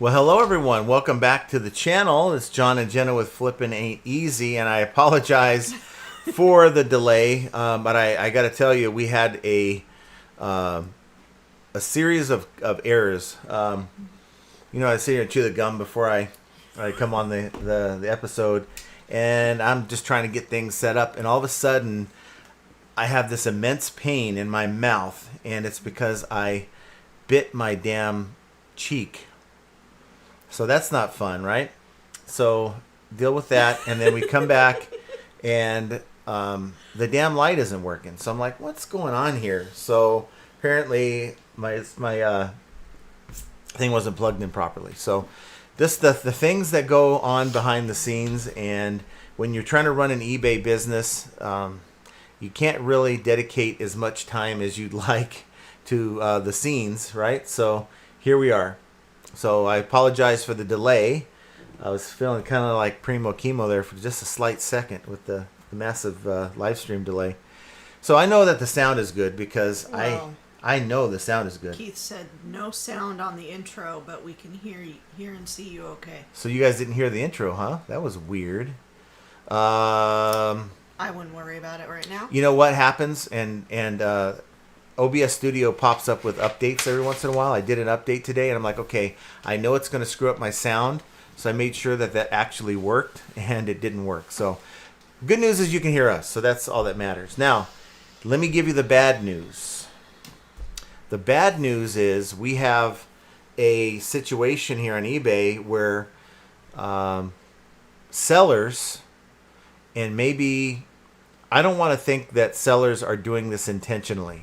Well, hello everyone. Welcome back to the channel. It's John and Jenna with Flippin' Ain't Easy, and I apologize for the delay. But I got to tell you, we had a series of errors. I sit here and chew the gum before I come on the episode, and I'm just trying to get things set up, and all of a sudden, I have this immense pain in my mouth, and it's because I bit my damn cheek. So that's not fun, right? So deal with that, and then we come back, and the damn light isn't working. So I'm like, what's going on here? So apparently my thing wasn't plugged in properly. So the things that go on behind the scenes, and when you're trying to run an eBay business, you can't really dedicate as much time as you'd like to the scenes, right? So here we are. So I apologize for the delay. I was feeling kind of like primo chemo there for just a slight second with the massive live stream delay. So I know that the sound is good because I know the sound is good. Keith said no sound on the intro, but we can hear and see you okay. So you guys didn't hear the intro, huh? That was weird. I wouldn't worry about it right now. You know what happens? And OBS Studio pops up with updates every once in a while. I did an update today, and I'm like, okay, I know it's going to screw up my sound, so I made sure that actually worked, and it didn't work. So good news is you can hear us, so that's all that matters. Now, let me give you the bad news. The bad news is we have a situation here on eBay where sellers, and maybe, I don't want to think that sellers are doing this intentionally,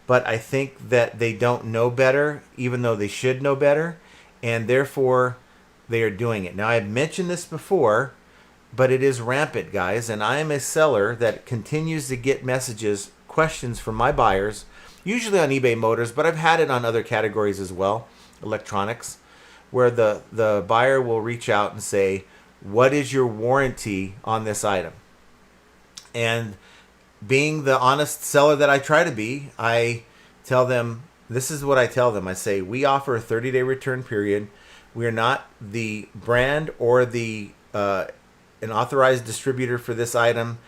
but I think that they don't know better, even though they should know better, and therefore they are doing it. Now, I've mentioned this before, but it is rampant, guys, and I am a seller that continues to get messages, questions from my buyers, usually on eBay Motors, but I've had it on other categories as well, electronics, where the buyer will reach out and say, what is your warranty on this item? And being the honest seller that I try to be, I tell them, this is what I tell them. I say, we offer a 30-day return period. We are not the brand or the an authorized distributor for this item,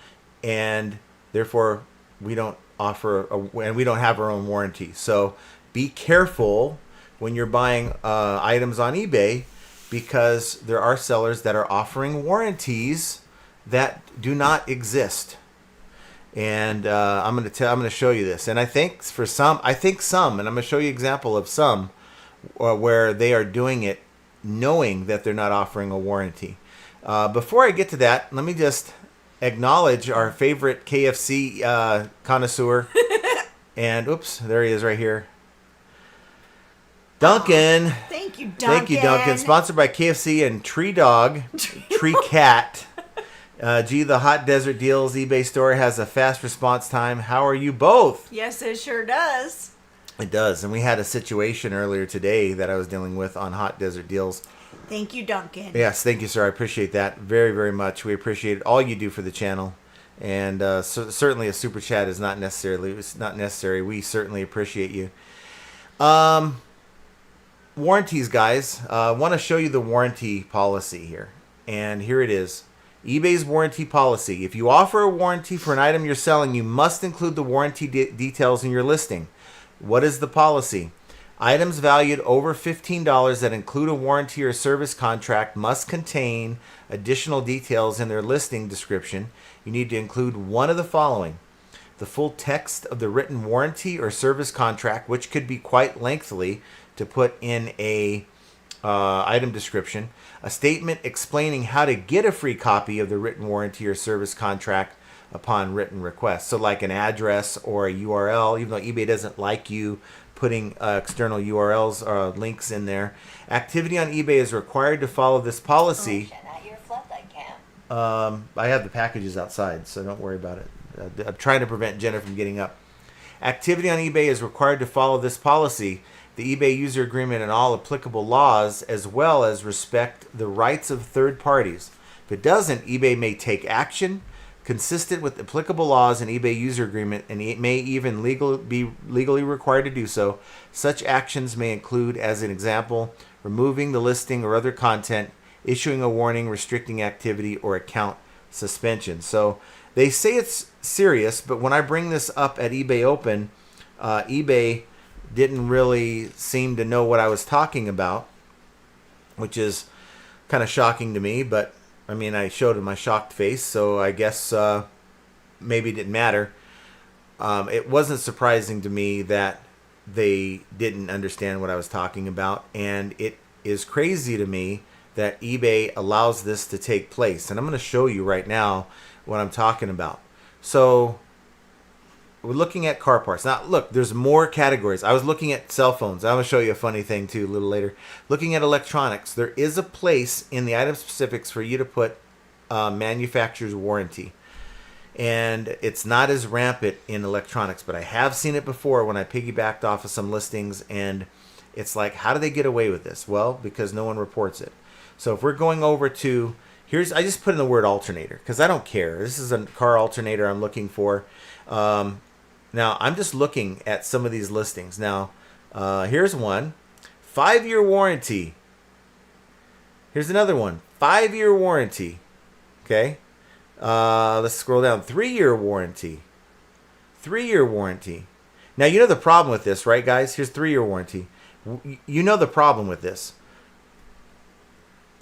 and therefore we don't offer and we don't have our own warranty. So be careful when you're buying items on eBay, because there are sellers that are offering warranties that do not exist. And I'm going to show you this. And I think some, and I'm going to show you an example of some where they are doing it knowing that they're not offering a warranty. Before I get to that, let me just acknowledge our favorite KFC connoisseur. And oops, there he is right here. Duncan. Oh, thank you, Duncan. Thank you, Duncan. Sponsored by KFC and Tree Dog, Tree Cat. The Hot Desert Deals eBay store has a fast response time. How are you both? Yes, it sure does. It does. And we had a situation earlier today that I was dealing with on Hot Desert Deals. Thank you, Duncan. Yes, thank you, sir. I appreciate that very, very much. We appreciate all you do for the channel. And certainly a super chat is not necessary. We certainly appreciate you. Warranties, guys. I want to show you the warranty policy here. And here it is. eBay's warranty policy. If you offer a warranty for an item you're selling, you must include the warranty details in your listing. What is the policy? Items valued over $15 that include a warranty or service contract must contain additional details in their listing description. You need to include one of the following: the full text of the written warranty or service contract, which could be quite lengthy to put in a item description, a statement explaining how to get a free copy of the written warranty or service contract upon written request. So like an address or a URL, even though eBay doesn't like you putting external URLs or links in there. Activity on eBay is required to follow this policy. I have the packages outside, so don't worry about it. I'm trying to prevent Jenna from getting up. Activity on eBay is required to follow this policy, the eBay user agreement, and all applicable laws, as well as respect the rights of third parties. If it doesn't, eBay may take action, consistent with applicable laws and eBay user agreement, and it may even be legally required to do so. Such actions may include, as an example, removing the listing or other content, issuing a warning, restricting activity, or account suspension. So they say it's serious, but when I bring this up at eBay Open, eBay didn't really seem to know what I was talking about, which is kind of shocking to me. But I mean, I showed him my shocked face, so I guess maybe it didn't matter. It wasn't surprising to me that they didn't understand what I was talking about, and it is crazy to me that eBay allows this to take place. And I'm going to show you right now what I'm talking about. So we're looking at car parts. Now, look, there's more categories. I was looking at cell phones. I'm going to show you a funny thing, too, a little later. Looking at electronics, there is a place in the item specifics for you to put manufacturer's warranty. And it's not as rampant in electronics, but I have seen it before when I piggybacked off of some listings, and it's like, how do they get away with this? Well, because no one reports it. So if we're going over to, I just put in the word alternator, because I don't care. This is a car alternator I'm looking for. Now, I'm just looking at some of these listings. Now, here's one. 5-year warranty. Here's another one. 5-year warranty. Okay. Let's scroll down. 3-year warranty. 3-year warranty. Now, you know the problem with this, right, guys? Here's 3-year warranty. You know the problem with this.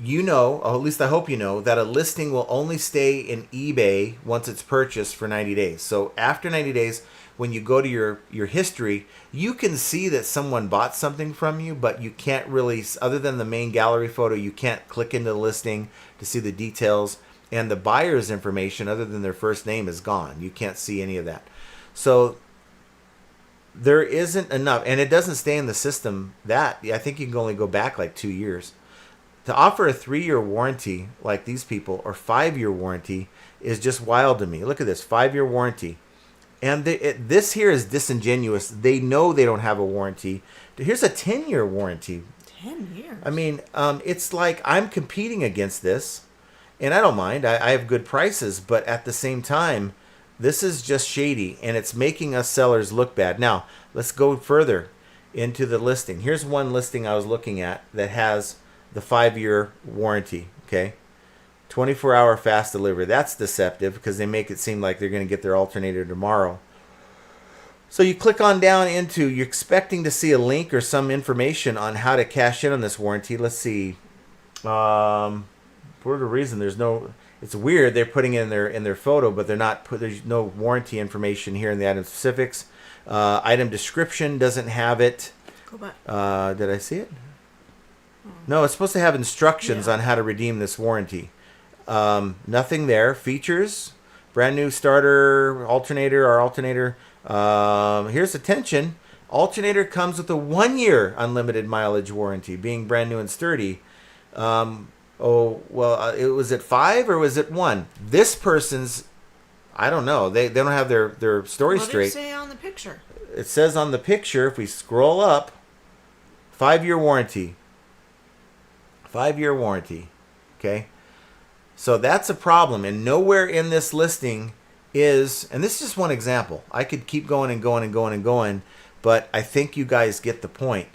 You know, or at least I hope you know, that a listing will only stay in eBay once it's purchased for 90 days. So after 90 days, when you go to your history, you can see that someone bought something from you, but you can't really, other than the main gallery photo, you can't click into the listing to see the details. And the buyer's information, other than their first name, is gone. You can't see any of that. So there isn't enough, and it doesn't stay in the system that, I think you can only go back like 2 years. To offer a 3-year warranty like these people, or 5-year warranty, is just wild to me. Look at this, 5-year warranty. And this here is disingenuous. They know they don't have a warranty. Here's a 10-year warranty. 10 years? I mean, it's like I'm competing against this, and I don't mind. I have good prices, but at the same time, this is just shady, and it's making us sellers look bad. Now, let's go further into the listing. Here's one listing I was looking at that has the 5-year warranty, okay? 24-hour fast delivery. That's deceptive because they make it seem like they're going to get their alternator tomorrow. So you click on down into, you're expecting to see a link or some information on how to cash in on this warranty. Let's see. For the reason there's no, it's weird they're putting it in their photo, but they're not there's no warranty information here in the item specifics. Item description doesn't have it. Go back. Did I see it? No, it's supposed to have instructions on how to redeem this warranty. Nothing there. Features, brand new starter, alternator, or alternator. Here's attention. Alternator comes with a 1-year unlimited mileage warranty, being brand new and sturdy. It was at 5 or was it 1? This person's, I don't know. They don't have their story straight. What did it say on the picture? It says on the picture, if we scroll up, 5-year warranty. 5-year warranty. Okay. So that's a problem, and nowhere in this listing is, and this is just one example. I could keep going and going and going and going, but I think you guys get the point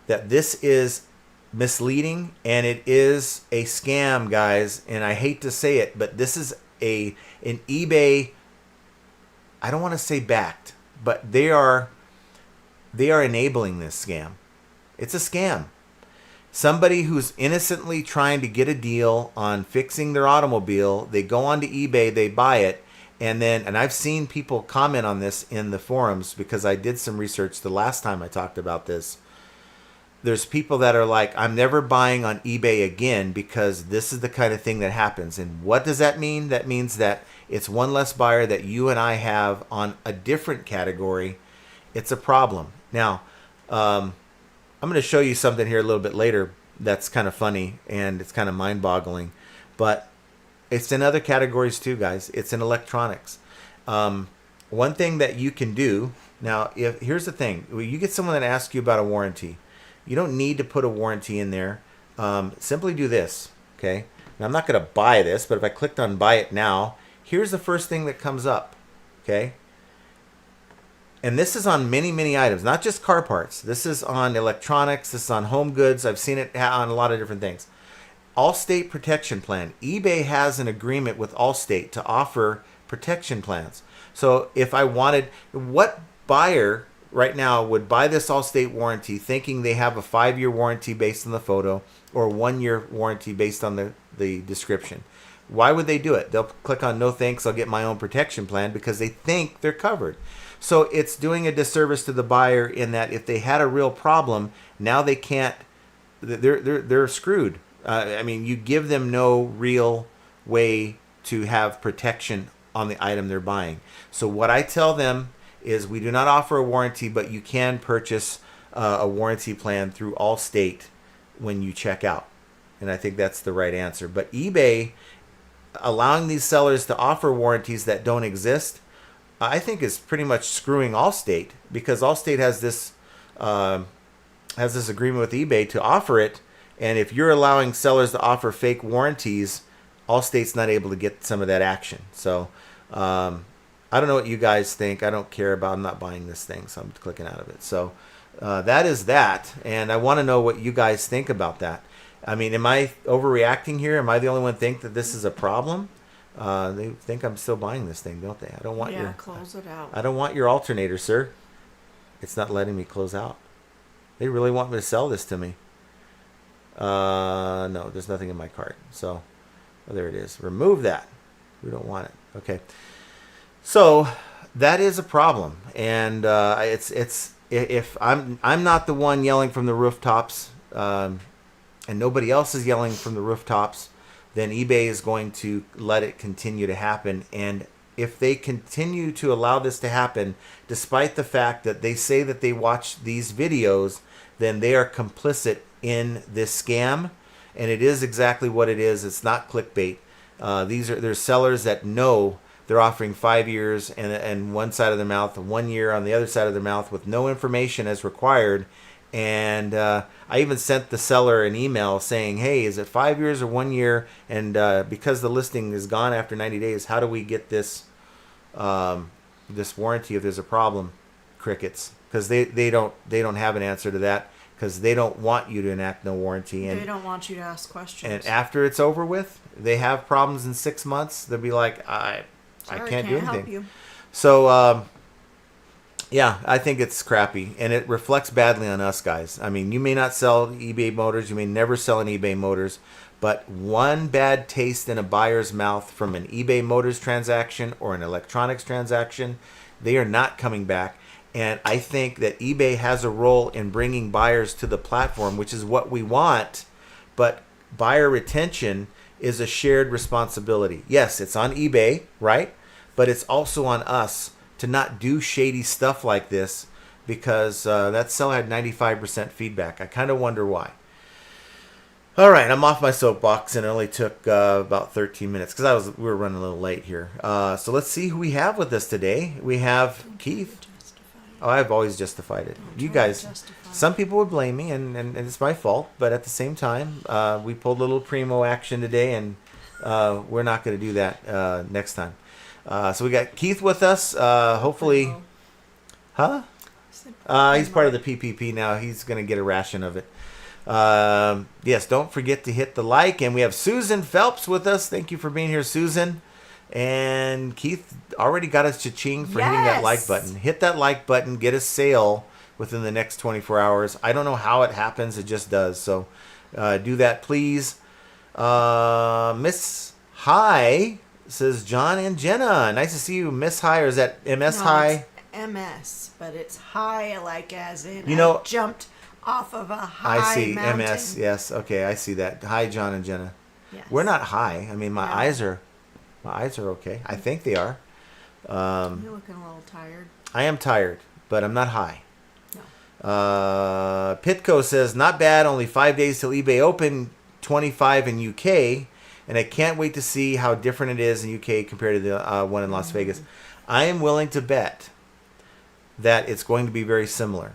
that this is misleading and it is a scam, guys. And I hate to say it, but this is an eBay, I don't want to say backed, but they are enabling this scam. It's a scam. Somebody who's innocently trying to get a deal on fixing their automobile, they go onto eBay, they buy it, and I've seen people comment on this in the forums because I did some research the last time I talked about this. There's people that are like, I'm never buying on eBay again because this is the kind of thing that happens. And what does that mean? That means that it's one less buyer that you and I have on a different category. It's a problem. Now, I'm going to show you something here a little bit later that's kind of funny and it's kind of mind-boggling, but it's in other categories too, guys. It's in electronics. One thing that you can do now, here's the thing: when you get someone that asks you about a warranty, you don't need to put a warranty in there. Simply do this, okay? Now, I'm not going to buy this, but if I clicked on buy it now, here's the first thing that comes up, okay? And this is on many, many items, not just car parts. This is on electronics. This is on home goods. I've seen it on a lot of different things. Allstate protection plan. eBay has an agreement with Allstate to offer protection plans. So if I wanted, what buyer right now would buy this Allstate warranty thinking they have a 5-year warranty based on the photo or a 1-year warranty based on the description? Why would they do it? They'll click on no thanks, I'll get my own protection plan because they think they're covered. So it's doing a disservice to the buyer in that if they had a real problem, now they can't, they're screwed. I mean, you give them no real way to have protection on the item they're buying. So what I tell them is we do not offer a warranty, but you can purchase a warranty plan through Allstate when you check out. And I think that's the right answer. But eBay allowing these sellers to offer warranties that don't exist, I think is pretty much screwing Allstate, because Allstate has this agreement with eBay to offer it. And if you're allowing sellers to offer fake warranties, Allstate's not able to get some of that action. So I don't know what you guys think. I don't care about. I'm not buying this thing, so I'm clicking out of it. So that is that. And I want to know what you guys think about that. I mean, am I overreacting here? Am I the only one think that this is a problem? They think I'm still buying this thing, don't they? I don't want close it out. I don't want your alternator, sir. It's not letting me close out. They really want me to sell this to me. No, there's nothing in my cart. So there it is. Remove that. We don't want it. Okay. So that is a problem, and it's if I'm not the one yelling from the rooftops, and nobody else is yelling from the rooftops, then eBay is going to let it continue to happen. And if they continue to allow this to happen, despite the fact that they say that they watch these videos, then they are complicit in this scam. And it is exactly what it is. It's not clickbait. There's sellers that know they're offering 5 years and one side of their mouth, 1 year on the other side of their mouth with no information as required. And I even sent the seller an email saying, hey, is it 5 years or 1 year? And because the listing is gone after 90 days, how do we get this this warranty if there's a problem? Crickets. Because they don't have an answer to that, because they don't want you to enact no warranty. And they don't want you to ask questions. And after it's over with, they have problems in 6 months. They'll be like, I can't do anything. Help you. So, yeah, I think it's crappy, and it reflects badly on us guys. I mean, you may not sell eBay motors, you may never sell an eBay motors, but one bad taste in a buyer's mouth from an eBay motors transaction or an electronics transaction, they are not coming back. And I think that eBay has a role in bringing buyers to the platform, which is what we want, but buyer retention is a shared responsibility. Yes, it's on eBay, right? But it's also on us to not do shady stuff like this, because that seller had 95% feedback. I kind of wonder why. All right, I'm off my soapbox, and it only took about 13 minutes because we were running a little late here. So let's see who we have with us today. We have Keith. Oh, I've always justified it. You guys, some people would blame me, and it's my fault. But at the same time, we pulled a little primo action today, and we're not going to do that next time. So we got Keith with us. Hopefully, huh? He's part of the PPP now. He's going to get a ration of it. Yes, don't forget to hit the like. And we have Susan Phelps with us. Thank you for being here, Susan. And Keith already got us cha-ching for hitting that like button. Hit that like button. Get a sale within the next 24 hours. I don't know how it happens. It just does. So do that, please. Miss Hi says John and Jenna. Nice to see you, Miss High, or is that MS High? It's MS, but it's high, like as in I jumped off of a high I see mountain. MS. Yes, okay, I see that. Hi, John and Jenna. Yes. We're not high. I mean, my eyes are okay. I think they are. You're looking a little tired. I am tired, but I'm not high. No. Pitco says, not bad. Only 5 days till eBay open. 25 in UK. And I can't wait to see how different it is in UK compared to the one in Las Vegas. I am willing to bet that it's going to be very similar.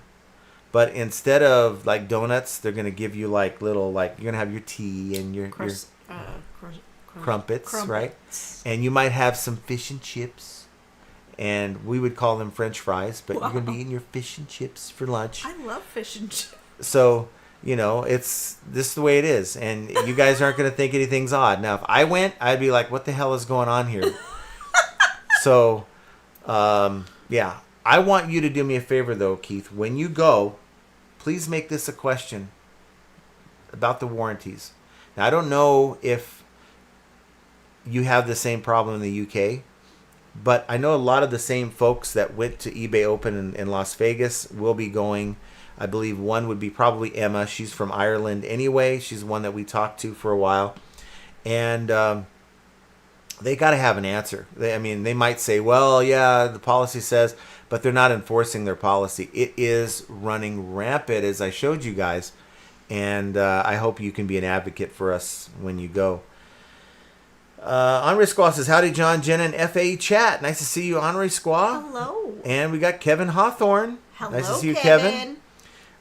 But instead of like donuts, they're going to give you like little, like you're going to have your tea and your crumpets, right? And you might have some fish and chips, and we would call them French fries, but you're going to be eating your fish and chips for lunch. I love fish and chips. So, this is the way it is, and you guys aren't going to think anything's odd. Now, if I went, I'd be like, what the hell is going on here? So, yeah. I want you to do me a favor, though, Keith. When you go, please make this a question about the warranties. Now, I don't know if you have the same problem in the UK, but I know a lot of the same folks that went to eBay Open in Las Vegas will be going. I believe one would be probably Emma. She's from Ireland anyway. She's one that we talked to for a while. And they got to have an answer. They might say, well, yeah, the policy says, but they're not enforcing their policy. It is running rampant, as I showed you guys. And I hope you can be an advocate for us when you go. Henri Squaw says, howdy, John, Jen, and FA chat. Nice to see you, Henri Squaw. Hello. And we got Kevin Hawthorne. Hello, nice to see you, Kevin.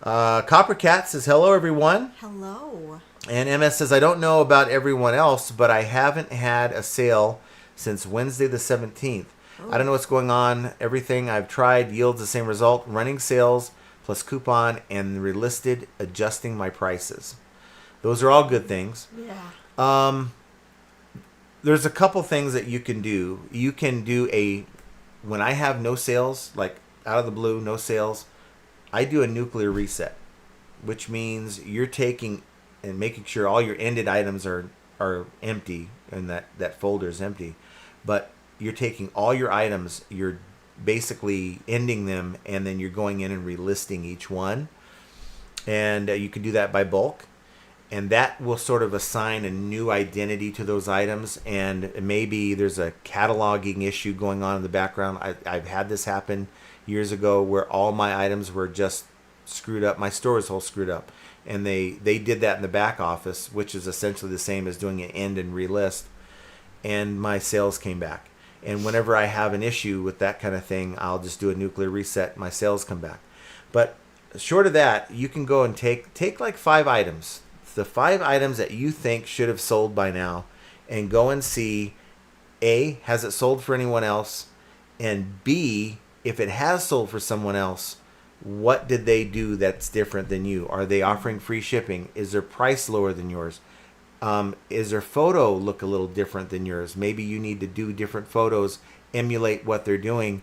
Coppercat says, hello, everyone. Hello. And MS says, I don't know about everyone else, but I haven't had a sale since Wednesday the 17th. I don't know what's going on. Everything I've tried yields the same result. Running sales plus coupon and relisted, adjusting my prices. Those are all good things. Yeah. There's a couple things that you can do. You can do when I have no sales, like out of the blue, no sales, I do a nuclear reset, which means you're taking and making sure all your ended items are empty and that folder is empty. But you're taking all your items, you're basically ending them, and then you're going in and relisting each one. And you can do that by bulk. And that will sort of assign a new identity to those items. And maybe there's a cataloging issue going on in the background. I've had this happen years ago where all my items were just screwed up. My store was all screwed up. And they did that in the back office, which is essentially the same as doing an end and relist. And my sales came back. And whenever I have an issue with that kind of thing, I'll just do a nuclear reset. My sales come back. But short of that, you can go and take like 5 items. The 5 items that you think should have sold by now, and go and see, A, has it sold for anyone else? And B, if it has sold for someone else, what did they do that's different than you? Are they offering free shipping? Is their price lower than yours? Is their photo look a little different than yours? Maybe you need to do different photos, emulate what they're doing.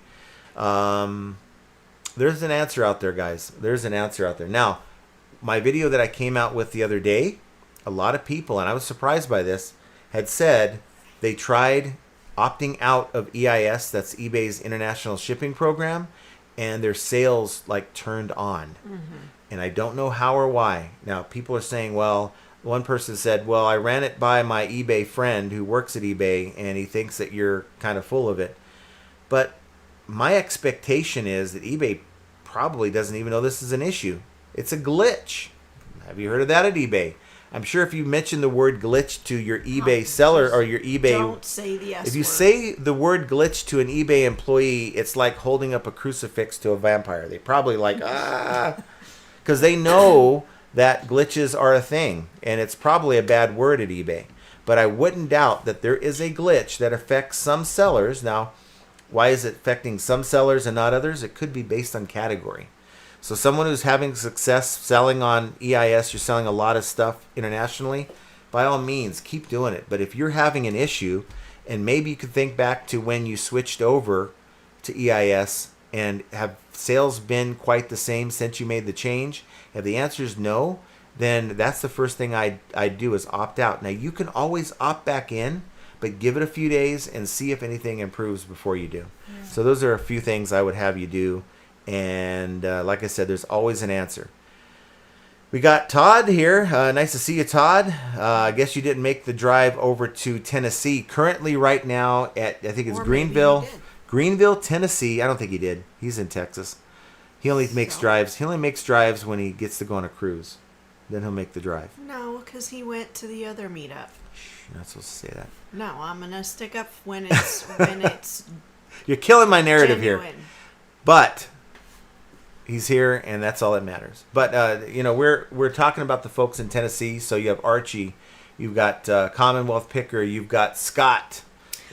There's an answer out there, guys. There's an answer out there. Now, my video that I came out with the other day, a lot of people, and I was surprised by this, had said they tried opting out of EIS, that's eBay's international shipping program, and their sales turned on. Mm-hmm. And I don't know how or why. Now, people are saying, well, one person said, well, I ran it by my eBay friend who works at eBay, and he thinks that you're kind of full of it. But my expectation is that eBay probably doesn't even know this is an issue. It's a glitch. Have you heard of that at eBay? I'm sure if you mention the word glitch to your eBay seller or your eBay... Don't say the S If you word. say the word glitch to an eBay employee, it's like holding up a crucifix to a vampire. They probably because they know that glitches are a thing, and it's probably a bad word at eBay. But I wouldn't doubt that there is a glitch that affects some sellers. Now, why is it affecting some sellers and not others? It could be based on category. So someone who's having success selling on EIS, you're selling a lot of stuff internationally, by all means, keep doing it. But if you're having an issue, and maybe you could think back to when you switched over to EIS, and have sales been quite the same since you made the change? If the answer is no, then that's the first thing I'd do is opt out. Now, you can always opt back in, but give it a few days and see if anything improves before you do. Yeah. So those are a few things I would have you do. And like I said, there's always an answer. We got Todd here. Nice to see you, Todd. I guess you didn't make the drive over to Tennessee. Currently right now at, I think it's Greenville, Tennessee. I don't think he did. He's in Texas. He only makes drives. He only makes drives when he gets to go on a cruise. Then he'll make the drive. No, because he went to the other meetup. You're not supposed to say that. No, I'm gonna stick up when it's You're killing my narrative genuine. Here. But he's here, and that's all that matters. But we're talking about the folks in Tennessee. So you have Archie, You've got Commonwealth Picker. You've got Scott,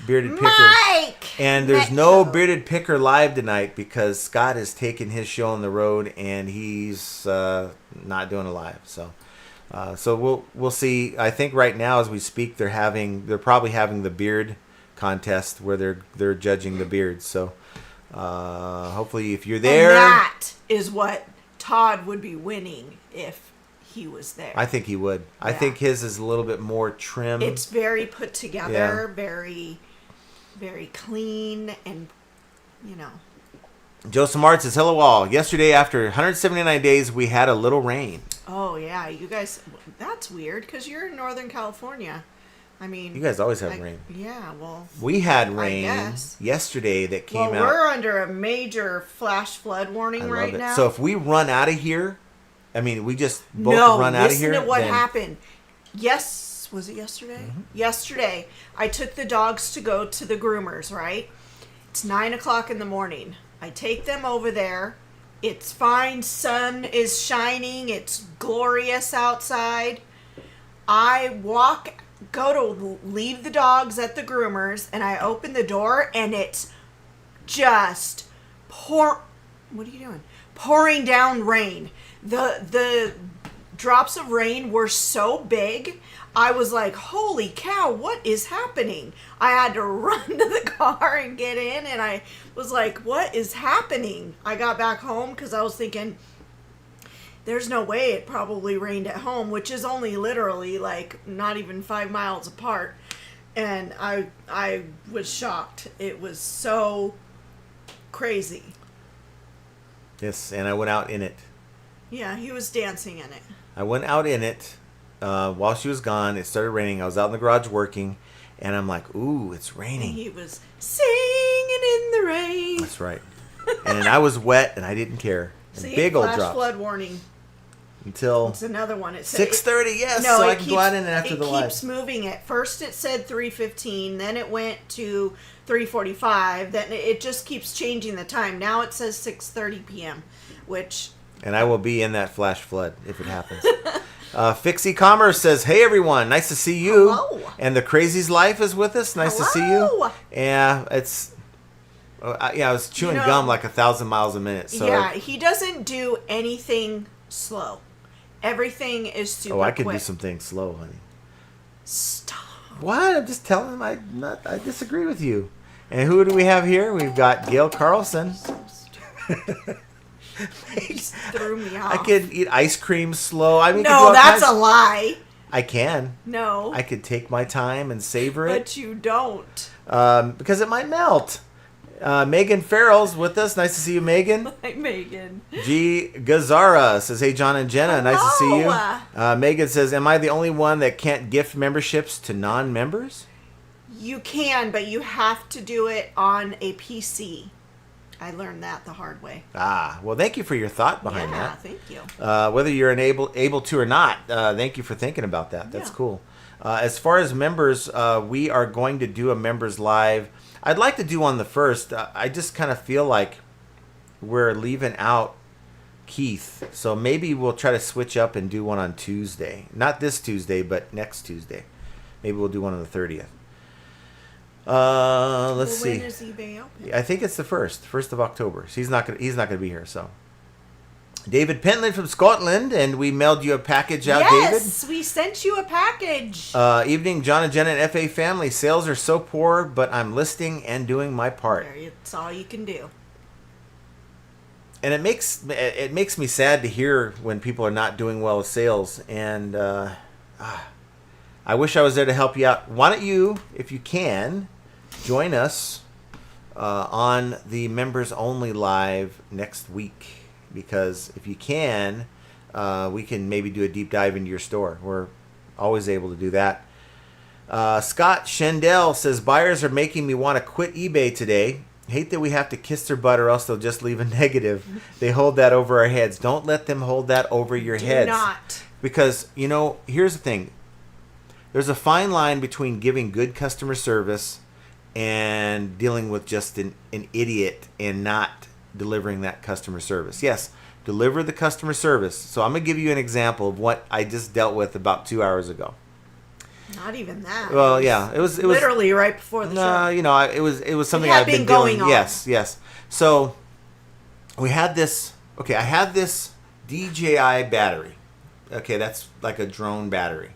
Bearded Picker. Mike! And there's no Bearded Picker live tonight because Scott has taken his show on the road and he's not doing a live. So we'll see. I think right now as we speak, they're probably having the beard contest where they're judging the beards. So hopefully if you're there, and that is what Todd would be winning if he was there. I think he would. Yeah. I think his is a little bit more trim. It's very put together, very, very clean, and Joe Samart says, hello all. Yesterday, after 179 days, we had a little rain. Oh, yeah. You guys, that's weird because you're in Northern California. I mean, you guys always have rain. Yeah, well, we had rain yesterday that came out. Well, we're under a major flash flood warning right now. So if we run out of here, I mean, we just both run out of here. Listen to what happened. Yes, was it yesterday? Mm-hmm. Yesterday, I took the dogs to go to the groomers, right? It's 9 o'clock in the morning. I take them over there. It's fine. Sun is shining. It's glorious outside. I go to leave the dogs at the groomers, and I open the door, and it's just what are you doing? Pouring down rain. The drops of rain were so big, I was like, holy cow, what is happening? I had to run to the car and get in, and I was like, what is happening? I got back home because I was thinking, there's no way it probably rained at home, which is only literally like not even 5 miles apart. And I was shocked. It was so crazy. Yes, and I went out in it. Yeah, he was dancing in it. I went out in it while she was gone. It started raining. I was out in the garage working, and I'm like, ooh, it's raining. And he was singing in the rain. That's right. And I was wet, and I didn't care. See, big old flash drops. flood warning. Until it's another one. It 6:30, yes, so I can go out in after the live. It keeps moving it. First it said 3:15, then it went to 3:45, then it just keeps changing the time. Now it says 6:30 p.m., which... And I will be in that flash flood if it happens. Fixie Commerce says, hey everyone, nice to see you. Hello. And the Crazy's Life is with us. Nice to see you. Yeah, it's... I was chewing gum like 1,000 miles a minute. So yeah, he doesn't do anything slow. Everything is super quick. I can do some things slow, honey. Stop. What? I'm just telling him I disagree with you. And who do we have here? We've got Gail Carlson. Just threw me off. I could eat ice cream slow. I mean, no, that's a lie. I can. No. I could take my time and savor it. But you don't. Because it might melt. Megan Farrell's with us. Nice to see you, Megan. Hi, Megan. G. Gazara says, hey, John and Jenna. Hello. Nice to see you. Megan says, am I the only one that can't gift memberships to non-members? You can, but you have to do it on a PC. I learned that the hard way. Well, thank you for your thought behind that. Yeah, thank you. Whether you're able to or not, thank you for thinking about that. That's cool. As far as members, we are going to do a members live. I'd like to do on the 1st. I just kind of feel like we're leaving out Keith. So maybe we'll try to switch up and do one on Tuesday. Not this Tuesday, but next Tuesday. Maybe we'll do one on the 30th. Let's see. When is eBay open? I think it's the 1st of October. So he's not gonna be here. So David Pentland from Scotland, and we mailed you a package out, David. Yes, we sent you a package. Evening, John and Jenna and FA family. Sales are so poor, but I'm listing and doing my part. It's all you can do. And it makes me sad to hear when people are not doing well with sales. And I wish I was there to help you out. Why don't you, if you can, join us on the members only live next week? Because if you can, we can maybe do a deep dive into your store. We're always able to do that. Scott Shendell says, buyers are making me want to quit eBay today. Hate that we have to kiss their butt or else they'll just leave a negative. They hold that over our heads. Don't let them hold that over your heads. Do not. Because, here's the thing. There's a fine line between giving good customer service and dealing with just an idiot and not delivering that customer service. Yes, deliver the customer service. So I'm going to give you an example of what I just dealt with about 2 hours ago. Not even that. Well, yeah, it was literally right before the show. no, it was something had I've been been going doing. on. Yes. So we had this. Okay, I had this DJI battery. Okay, that's like a drone battery,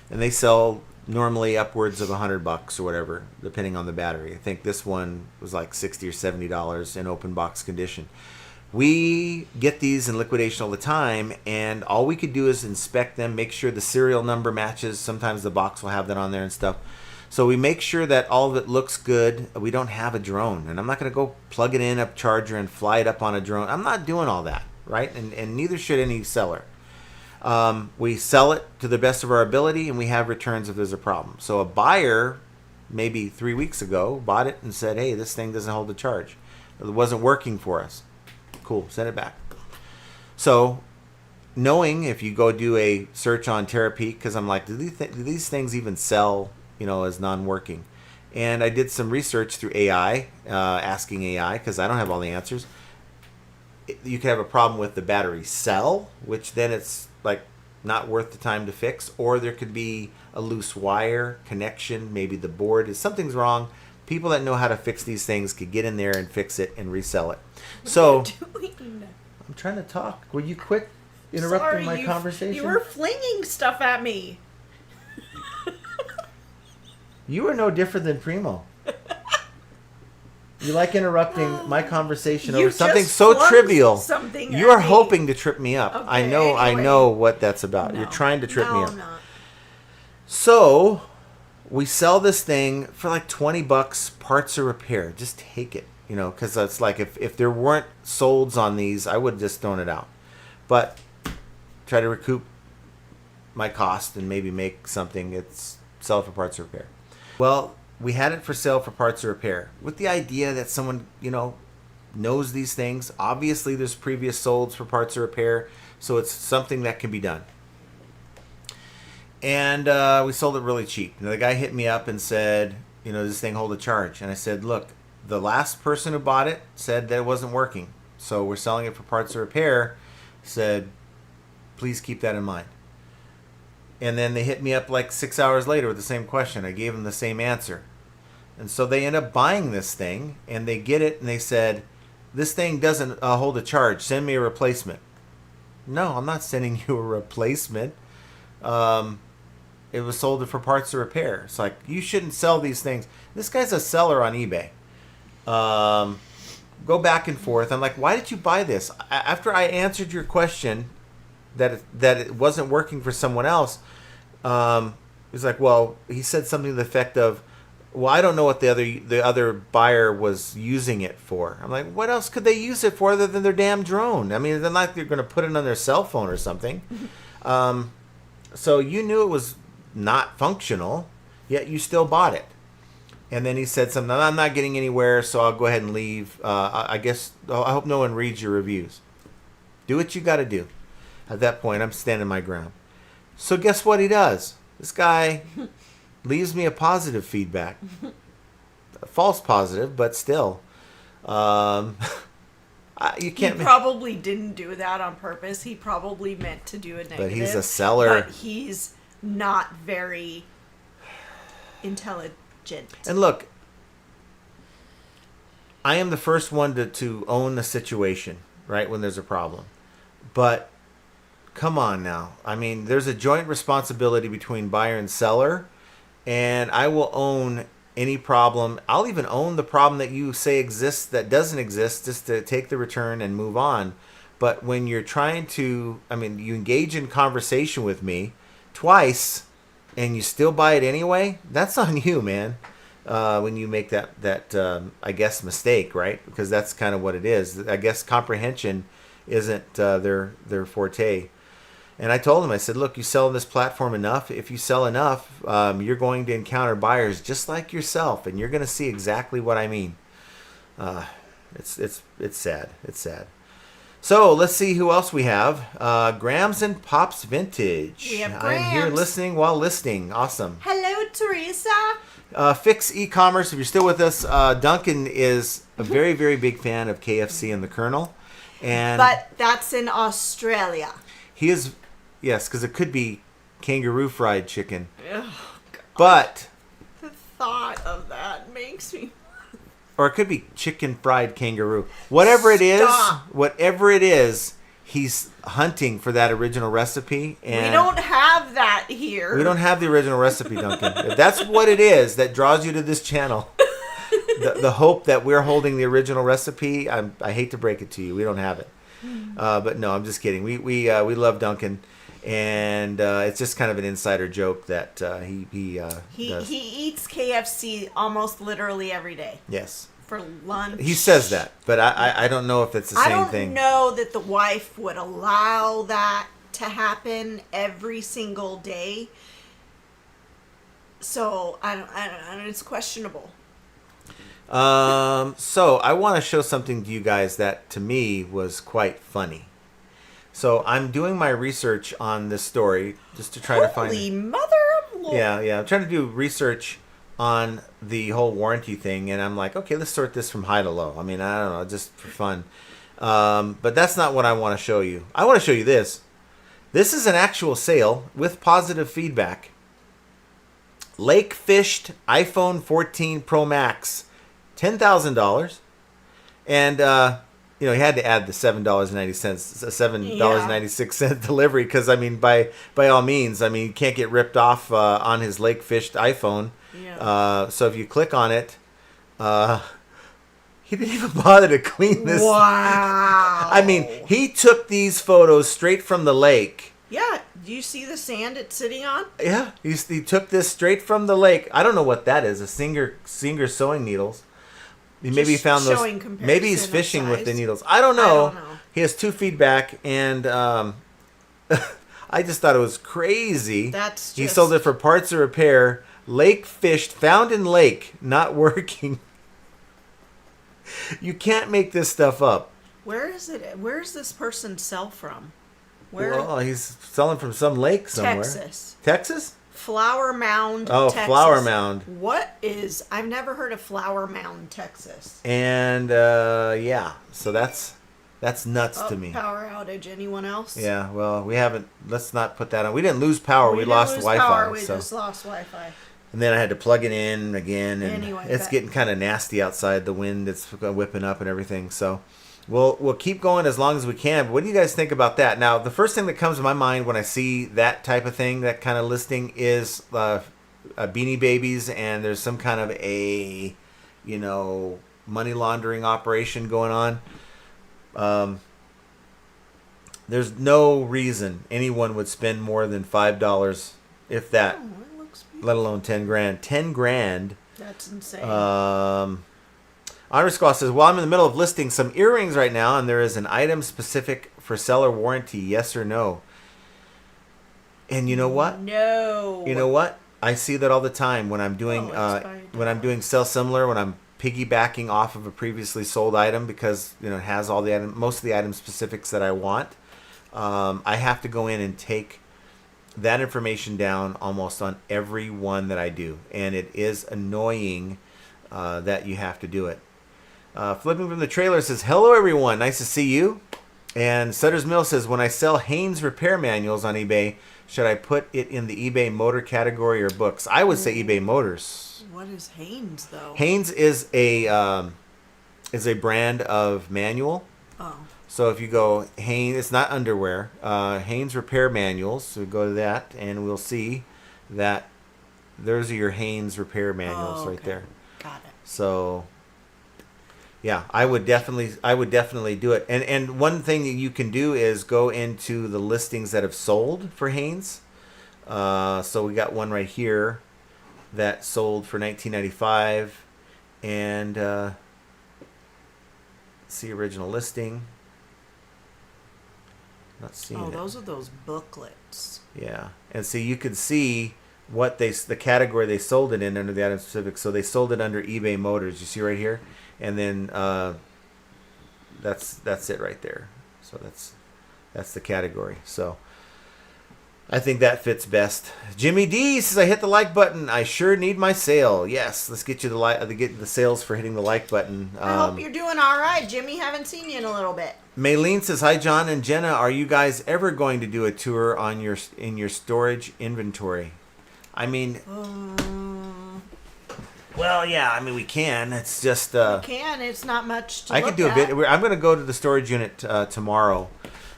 and they sell normally upwards of $100 or whatever, depending on the battery. I think this one was like $60 or $70 in open box condition. We get these in liquidation all the time, and all we could do is inspect them, make sure the serial number matches. Sometimes the box will have that on there and stuff. So we make sure that all of it looks good. We don't have a drone, and I'm not going to go plug it in a charger and fly it up on a drone. I'm not doing all that, right? And neither should any seller. We sell it to the best of our ability, and we have returns if there's a problem. So a buyer, maybe 3 weeks ago, bought it and said, hey, this thing doesn't hold the charge. It wasn't working for us. Cool, send it back. So knowing, if you go do a search on Terapeak, because I'm like, do these things even sell, as non-working? And I did some research through AI, asking AI, because I don't have all the answers. You could have a problem with the battery cell, which then it's like not worth the time to fix, or there could be a loose wire connection. Maybe the board is something's wrong. People that know how to fix these things could get in there and fix it and resell it. So I'm trying to talk. Will you quit interrupting my conversation? You were flinging stuff at me. You are no different than Primo. You like interrupting my conversation over something so trivial. You are hoping to trip me up. Okay, I know what that's about. No. You're trying to trip me up. I'm not. So we sell this thing for like $20, parts or repair. Just take it, because it's like if there weren't solds on these, I would have just thrown it out. But try to recoup my cost and maybe make something. It's sell it for parts or repair. Well, we had it for sale for parts or repair with the idea that someone, knows these things. Obviously, there's previous solds for parts or repair, so it's something that can be done. And we sold it really cheap. Now, the guy hit me up and said, does this thing hold a charge? And I said, look, the last person who bought it said that it wasn't working. So we're selling it for parts or repair. Said, please keep that in mind. And then they hit me up like 6 hours later with the same question. I gave them the same answer. And so they end up buying this thing, and they get it, and they said, this thing doesn't hold a charge. Send me a replacement. No, I'm not sending you a replacement. It was sold for parts or repair. It's like, you shouldn't sell these things. This guy's a seller on eBay. Go back and forth. I'm like, why did you buy this? After I answered your question that it wasn't working for someone else, he's like, well, he said something to the effect of, well, I don't know what the other buyer was using it for. I'm like, what else could they use it for other than their damn drone? I mean, they're not going to put it on their cell phone or something. So you knew it was not functional, yet you still bought it. And then he said something, I'm not getting anywhere, so I'll go ahead and leave. I hope no one reads your reviews. Do what you got to do. At that point, I'm standing my ground. So guess what he does? This guy leaves me a positive feedback. A false positive, but still. You can't. He probably didn't do that on purpose. He probably meant to do a negative. But he's a seller. But he's not very intelligent. And look, I am the first one to own the situation, right, when there's a problem. But come on now. I mean, there's a joint responsibility between buyer and seller, and I will own any problem. I'll even own the problem that you say exists that doesn't exist, just to take the return and move on. But when you're trying to, you engage in conversation with me twice and you still buy it anyway, that's on you, man. When you make that I guess, mistake, right? Because that's kind of what it is. I guess comprehension isn't their forte. And I told him, I said, look, you sell on this platform enough. If you sell enough, you're going to encounter buyers just like yourself, and you're going to see exactly what I mean. It's sad. It's sad. So let's see who else we have. Grams and Pops Vintage. We have I'm here Grams. listening while listening. Awesome. Hello, Teresa. Fix e-commerce. If you're still with us, Duncan is a very, very big fan of KFC and the Colonel. But that's in Australia. He is, yes, because it could be kangaroo fried chicken. Oh, But The thought of that makes me... or it could be chicken fried kangaroo. Whatever it is, he's hunting for that original recipe. And we don't have that here. we don't have the original recipe, Duncan. If that's what it is that draws you to this channel, the hope that we're holding the original recipe, I hate to break it to you, we don't have it. But no, I'm just kidding. We love Duncan, and it's just kind of an insider joke that he does. He eats KFC almost literally every day. Yes. For lunch. He says that, but I don't know if it's the same thing. I don't know that the wife would allow that to happen every single day. So I don't it's questionable. So I want to show something to you guys that to me was quite funny. So I'm doing my research on this story just to try to find. Holy mother of Lord. Yeah. I'm trying to do research on the whole warranty thing, and I'm like, okay, let's sort this from high to low. I mean, I don't know, just for fun. But that's not what I want to show you. I want to show you this. This is an actual sale with positive feedback. Lake fished iPhone 14 Pro Max, $10,000, and he had to add the $7.90, $7.96 delivery, because I mean, by all means, I mean, you can't get ripped off on his lake fished iPhone. Yeah. So if you click on it, he didn't even bother to clean this. Wow. I mean, he took these photos straight from the lake. Yeah. Do you see the sand it's sitting on? Yeah, he took this straight from the lake. I don't know what that is. A Singer sewing needles. Maybe he found those. Maybe he's fishing with the needles. I don't know. He has 2 feedback, and I just thought it was crazy. He sold it for parts or repair. Lake fished, found in lake, not working. You can't make this stuff up. Where is it? Where does this person sell from? Well, he's selling from some lake somewhere. Texas? Flower Mound, Texas. Flower Mound. What is... I've never heard of Flower Mound, Texas. And, so that's nuts to me. Power outage. Anyone else? Yeah, well, we haven't... Let's not put that on. We didn't lose power. We lost Wi-Fi. We just lost Wi-Fi. And then I had to plug it in again, and anyway, it's getting kind of nasty outside. The wind, it's whipping up and everything. So we'll keep going as long as we can. But what do you guys think about that? Now, the first thing that comes to my mind when I see that type of thing, that kind of listing, is Beanie Babies, and there's some kind of a, money laundering operation going on. There's no reason anyone would spend more than $5, if that. Let alone $10,000. $10,000. That's insane. Underscore says, well, I'm in the middle of listing some earrings right now, and there is an item specific for seller warranty, yes or no. And you know what? No. You know what? I see that all the time when I'm doing sell similar, when I'm piggybacking off of a previously sold item, because it has all the most of the item specifics that I want. I have to go in and take that information down almost on every one that I do, and it is annoying that you have to do it. Flipping from the trailer says, hello everyone, nice to see you. And Sutter's Mill says, when I sell Haynes repair manuals on eBay, should I put it in the eBay motor category or books? I would say eBay Motors. What is Haynes though? Haynes is a brand of manual. Oh. So if you go Haynes, it's not underwear. Haynes repair manuals. So we go to that, and we'll see that those are your Haynes repair manuals right there. Got it. So yeah, I would definitely do it. And one thing that you can do is go into the listings that have sold for Haynes. So we got one right here that sold for $19.95, and see original listing. Not seeing it. Those are those booklets. Yeah, and see, you could see what the category they sold it in under the item specific. So they sold it under eBay Motors. You see right here, and then that's it right there. So that's the category. So I think that fits best. Jimmy D says, I hit the like button. I sure need my sale. Yes, let's get you the sales for hitting the like button. I hope you're doing all right, Jimmy. Haven't seen you in a little bit. Maylene says, hi John and Jenna. Are you guys ever going to do a tour on in your storage inventory? I mean, well, yeah. I mean, we can. It's just It's not much to I look could do at. a bit. I'm going to go to the storage unit tomorrow.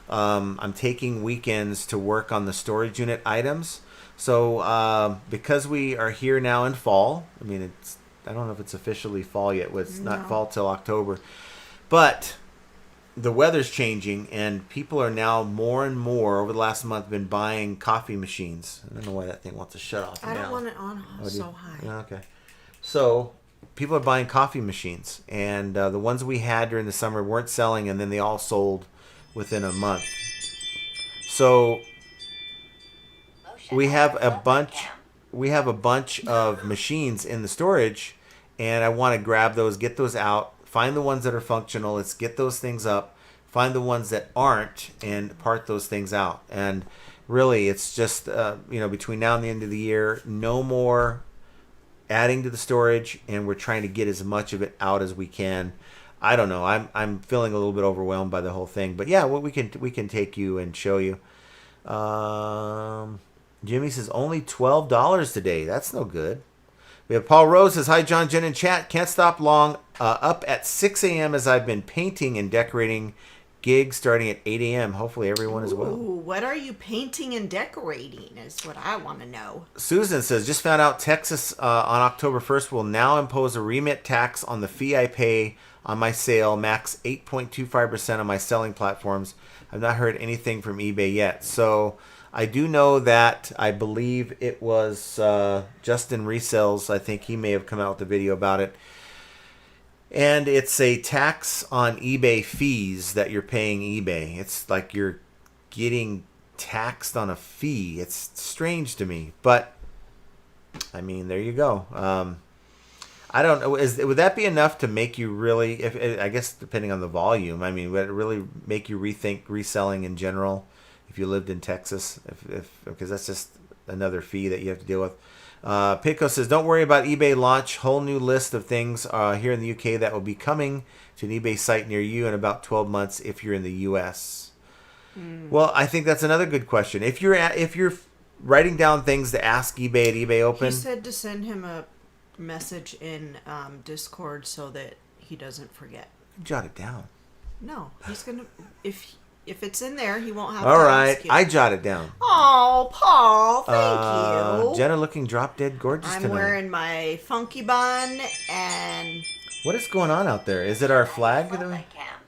I'm taking weekends to work on the storage unit items. So because we are here now in fall, I mean, I don't know if it's officially fall yet. It's not fall till October. But the weather's changing, and people are now more and more over the last month been buying coffee machines. I don't know why that thing wants to shut off. I don't want it on so high. Yeah, okay. So people are buying coffee machines, and the ones we had during the summer weren't selling, and then they all sold within a month. So we have a bunch. We have a bunch of machines in the storage, and I want to grab those, get those out, find the ones that are functional. Let's get those things up, find the ones that aren't, and part those things out. And really, it's just between now and the end of the year, no more adding to the storage, and we're trying to get as much of it out as we can. I don't know. I'm feeling a little bit overwhelmed by the whole thing, but yeah, we can take you and show you. Jimmy says only $12 today. That's no good. We have Paul Rose says, hi, John, Jen, and chat. Can't stop long. Up at 6 a.m. as I've been painting and decorating. Gig starting at 8 a.m. Hopefully everyone is well. What are you painting and decorating is what I want to know. Susan says, just found out Texas on October 1st will now impose a remit tax on the fee I pay on my sale, max 8.25% on my selling platforms. I've not heard anything from eBay yet. So I do know that I believe it was Justin Resells. I think he may have come out with a video about it. And it's a tax on eBay fees that you're paying eBay. It's like you're getting taxed on a fee. It's strange to me. But, I mean, there you go. I don't know. Would that be enough to make you really, I guess depending on the volume, I mean, would it really make you rethink reselling in general if you lived in Texas? Because that's just another fee that you have to deal with. Pico says, don't worry about eBay launch. Whole new list of things here in the UK that will be coming to an eBay site near you in about 12 months if you're in the US. Well, I think that's another good question. If you're writing down things to ask eBay at eBay Open. He said to send him a message in Discord so that he doesn't forget. Jot it down. No, he's gonna if it's in there, he won't have All to right, ask you. I jot it down. Oh, Paul, thank you. Jenna looking drop dead gorgeous I'm tonight. wearing my funky bun and... What is going on out there? Is it our flag?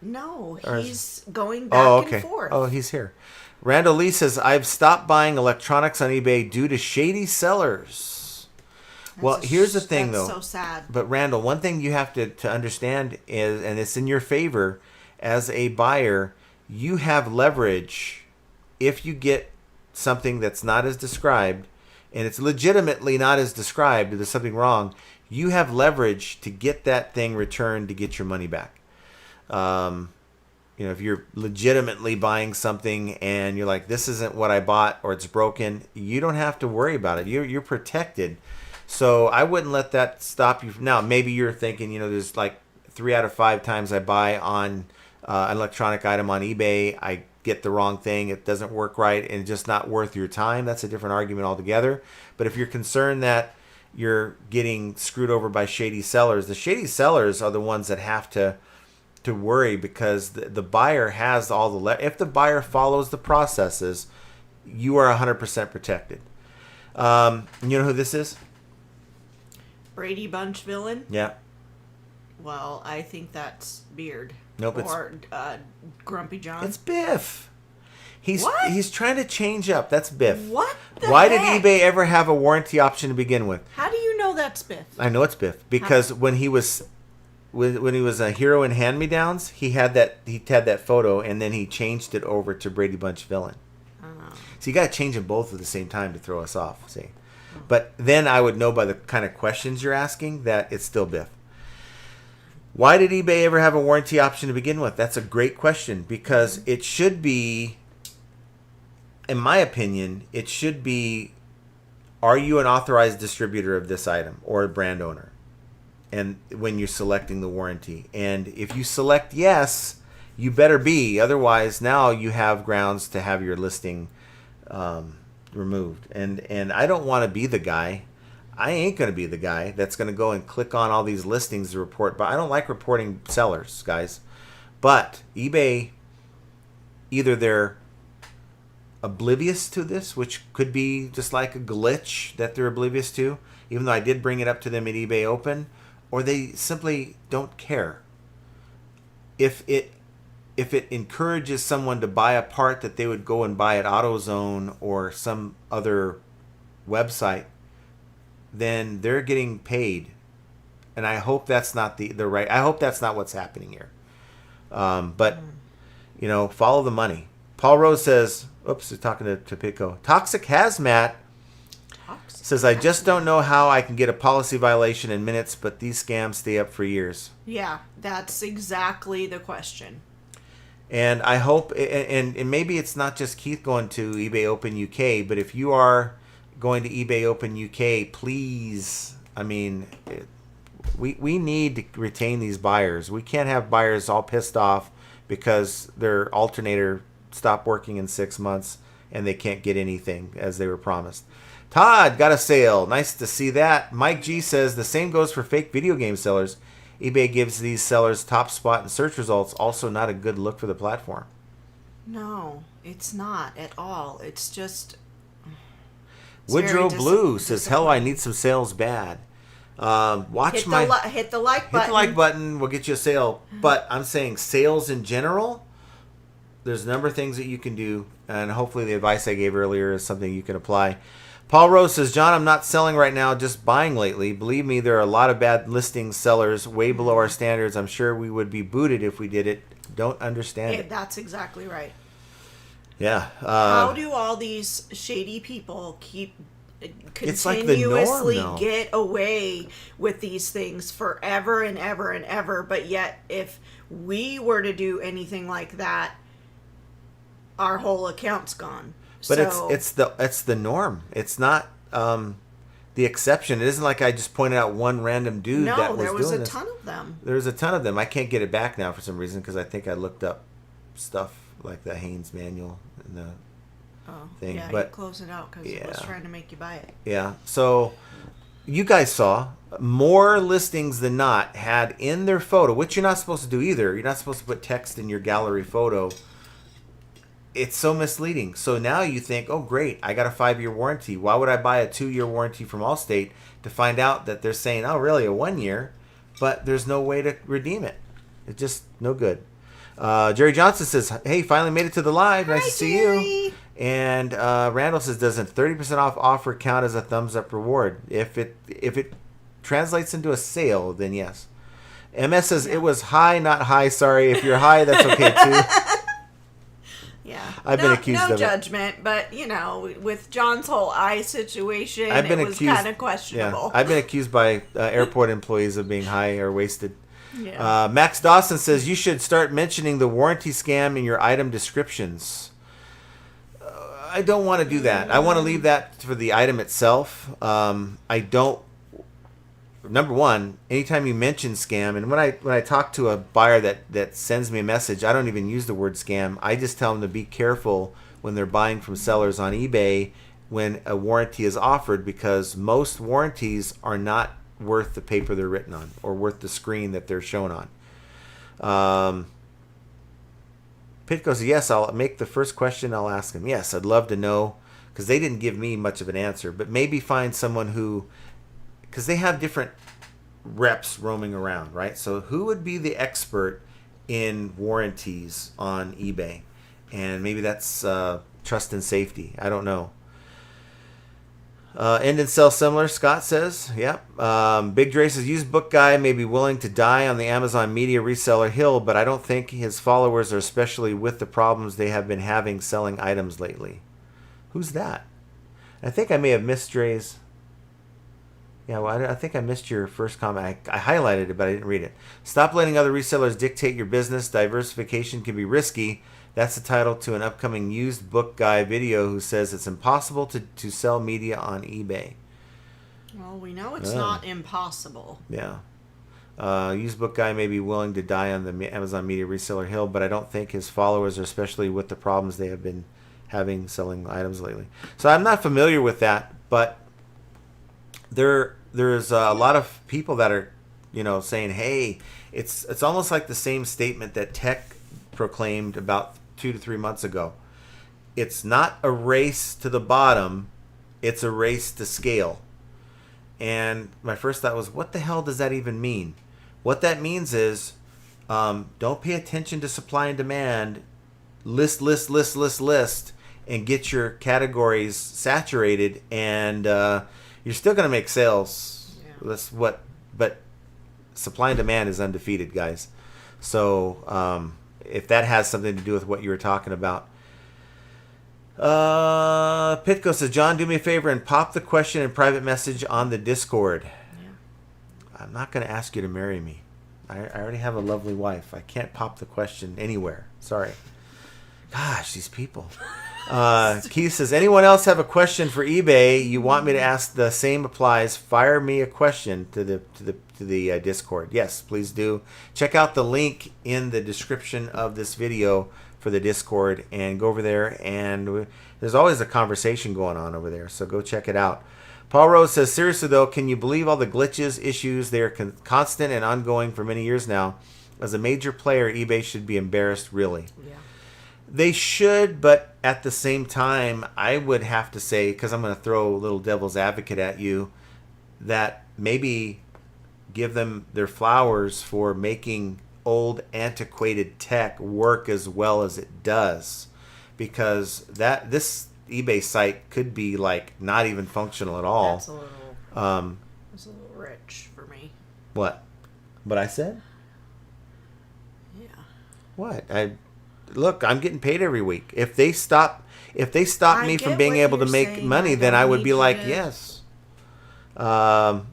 No, Or he's going back and forth. Oh, he's here. Randall Lee says, I've stopped buying electronics on eBay due to shady sellers. Here's the thing, though. That's so sad. But Randall, one thing you have to understand is, and it's in your favor as a buyer, you have leverage if you get something that's not as described, and it's legitimately not as described, there's something wrong, you have leverage to get that thing returned to get your money back. If you're legitimately buying something and you're like, this isn't what I bought, or it's broken, you don't have to worry about it. You're protected. So I wouldn't let that stop you. Now, maybe you're thinking, there's like 3 out of 5 times I buy on an electronic item on eBay, I get the wrong thing, it doesn't work right, and it's just not worth your time. That's a different argument altogether. But if you're concerned that you're getting screwed over by shady sellers, the shady sellers are the ones that have to worry, because the buyer has all the if the buyer follows the processes, you are 100% protected. You know who this is? Brady Bunch villain? Yeah. Well, I think that's Beard. Nope, or Grumpy John. It's Biff. What? He's trying to change up. That's Biff. What the Why heck? did eBay ever have a warranty option to begin with? How do you know that's Biff? I know it's Biff because when he was a hero in Hand-Me-Downs, he had that photo, and then he changed it over to Brady Bunch villain. Oh. So you got to change them both at the same time to throw us off. See, but then I would know by the kind of questions you're asking that it's still Biff. Why did eBay ever have a warranty option to begin with? That's a great question, because it should be, in my opinion, it should be, are you an authorized distributor of this item or a brand owner? And when you're selecting the warranty. And if you select yes, you better be. Otherwise, now you have grounds to have your listing removed. And I don't want to be the guy. I ain't going to be the guy that's going to go and click on all these listings to report. But I don't like reporting sellers, guys. But eBay, either they're oblivious to this, which could be just like a glitch that they're oblivious to, even though I did bring it up to them at eBay Open, or they simply don't care. If it encourages someone to buy a part that they would go and buy at AutoZone or some other website, then they're getting paid. And I hope that's not the right. I hope that's not what's happening here. But follow the money. Paul Rose says, oops, he's talking to Pitco. Toxic Hazmat says, I just don't know how I can get a policy violation in minutes, but these scams stay up for years. Yeah, that's exactly the question. And I hope, and maybe it's not just Keith going to eBay Open UK, but if you are going to eBay Open UK, please, I mean, we need to retain these buyers. We can't have buyers all pissed off because their alternator stopped working in 6 months and they can't get anything as they were promised. Todd got a sale. Nice to see that. Mike G says the same goes for fake video game sellers. eBay gives these sellers top spot in search results. Also not a good look for the platform. No, it's not at all. It's just... Woodrow Blue says, hell, I need some sales bad. hit the like button. Hit the like button. We'll get you a sale. But I'm saying sales in general, there's a number of things that you can do. And hopefully the advice I gave earlier is something you can apply. Paul Rose says, John, I'm not selling right now, just buying lately. Believe me, there are a lot of bad listing sellers way below our standards. I'm sure we would be booted if we did it. Don't understand it. That's exactly right. Yeah. How do all these shady people continuously get away with these things forever and ever and ever? But yet, if we were to do anything like that, our whole account's gone. But it's the norm. It's not the exception. It isn't like I just pointed out one random dude that was doing this. No, there was a ton of them. There was a ton of them. I can't get it back now for some reason because I think I looked up stuff like the Haynes manual and the thing. Yeah, but you close it out because it was trying to make you buy it. Yeah. So you guys saw more listings than not had in their photo, which you're not supposed to do either. You're not supposed to put text in your gallery photo. It's so misleading. So now you think, oh, great, I got a 5-year warranty. Why would I buy a 2-year warranty from Allstate to find out that they're saying, oh, really, a 1 year, but there's no way to redeem it? It's just no good. Jerry Johnson says, hey, finally made it to the live. Nice to see you. And Randall says, doesn't 30% off offer count as a thumbs up reward? If it translates into a sale, then yes. MS says, it was high, not high. Sorry. If you're high, that's okay, too. Yeah, I've been accused of it. No judgment, but with John's whole eye situation, it was kind of questionable. Yeah, I've been accused by airport employees of being high or wasted. Yeah. Max Dawson says you should start mentioning the warranty scam in your item descriptions. I don't want to do that. I want to leave that for the item itself. I don't. Number one, anytime you mention scam, and when I talk to a buyer that sends me a message, I don't even use the word scam. I just tell them to be careful when they're buying from sellers on eBay when a warranty is offered, because most warranties are not worth the paper they're written on or worth the screen that they're shown on. Pitco says, yes, I'll make the first question. I'll ask them. Yes, I'd love to know, because they didn't give me much of an answer, but maybe find someone who, because they have different reps roaming around, right? So who would be the expert in warranties on eBay? And maybe that's trust and safety. I don't know. End and sell similar, Scott says. Yep. Big Dre says, used book guy may be willing to die on the Amazon media reseller hill, but I don't think his followers are especially with the problems they have been having selling items lately. Who's that? I think I may have missed Dre's. Yeah, well, I think I missed your first comment. I highlighted it, but I didn't read it. Stop letting other resellers dictate your business. Diversification can be risky. That's the title to an upcoming used book guy video who says it's impossible to sell media on eBay. Well, we know it's not impossible. Yeah. Used book guy may be willing to die on the Amazon media reseller hill, but I don't think his followers are especially with the problems they have been selling items lately. So I'm not familiar with that, but there's a lot of people that are, saying, hey, it's almost like the same statement that tech proclaimed about 2 to 3 months ago. It's not a race to the bottom, it's a race to scale. And my first thought was, what the hell does that even mean? What that means is, don't pay attention to supply and demand. List, and get your categories saturated, and you're still going to make sales. Yeah. But supply and demand is undefeated, guys. So if that has something to do with what you were talking about. Pitco says, John, do me a favor and pop the question in private message on the Discord. Yeah. I'm not going to ask you to marry me. I already have a lovely wife. I can't pop the question anywhere. Sorry. Gosh, these people. Keith says, anyone else have a question for eBay you want me to ask? The same applies. Fire me a question to the Discord. Yes, please do. Check out the link in the description of this video for the Discord and go over there, and there's always a conversation going on over there, so go check it out. Paul Rose says, seriously though, can you believe all the glitches, issues? They are constant and ongoing for many years now. As a major player, eBay should be embarrassed, really. Yeah. They should, but at the same time, I would have to say, because I'm going to throw a little devil's advocate at you, that maybe give them their flowers for making old, antiquated tech work as well as it does. Because this eBay site could be like not even functional at all. That's a little rich for me. What? What I said? Yeah. What? Look, I'm getting paid every week. If they stop me from being able to make money, then I would be like, yes. Todd,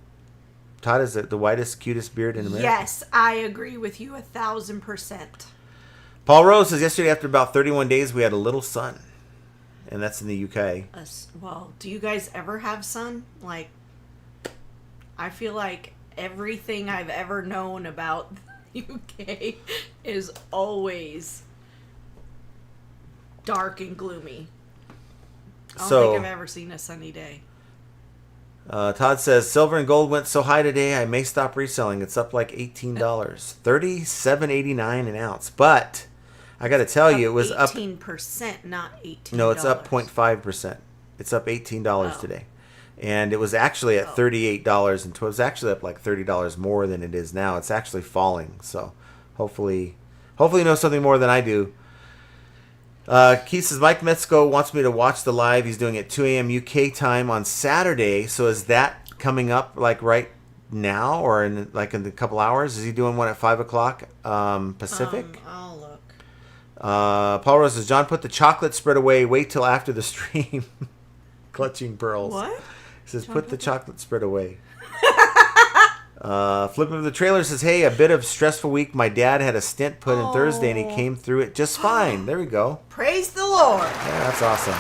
is it the whitest, cutest beard in America? Yes, I agree with you 1,000%. Paul Rose says, yesterday after about 31 days, we had a little sun. And that's in the UK. Well, do you guys ever have sun? Like, I feel like everything I've ever known about the UK is always dark and gloomy. I don't think I've ever seen a sunny day. Todd says, silver and gold went so high today, I may stop reselling. It's up like $18. $37.89 an ounce. But I got to tell you, it was 18%, up 18%, not $18. No, it's up 0.5%. It's up $18 today. And it was actually at $38, and it was actually up like $30 more than it is now. It's actually falling. So hopefully you know something more than I do. Keith says, Mike Metzko wants me to watch the live. He's doing it 2 a.m. UK time on Saturday. So is that coming up like right now or in a couple hours? Is he doing one at 5 o'clock Pacific? I'll look. Paul Rose says, John, put the chocolate spread away. Wait till after the stream. Clutching pearls. What? He says, put the chocolate spread away. Flipping of the trailer says, hey, a bit of stressful week. My dad had a stent put in Thursday, and he came through it just fine. There we go. Praise the Lord. Yeah, that's awesome.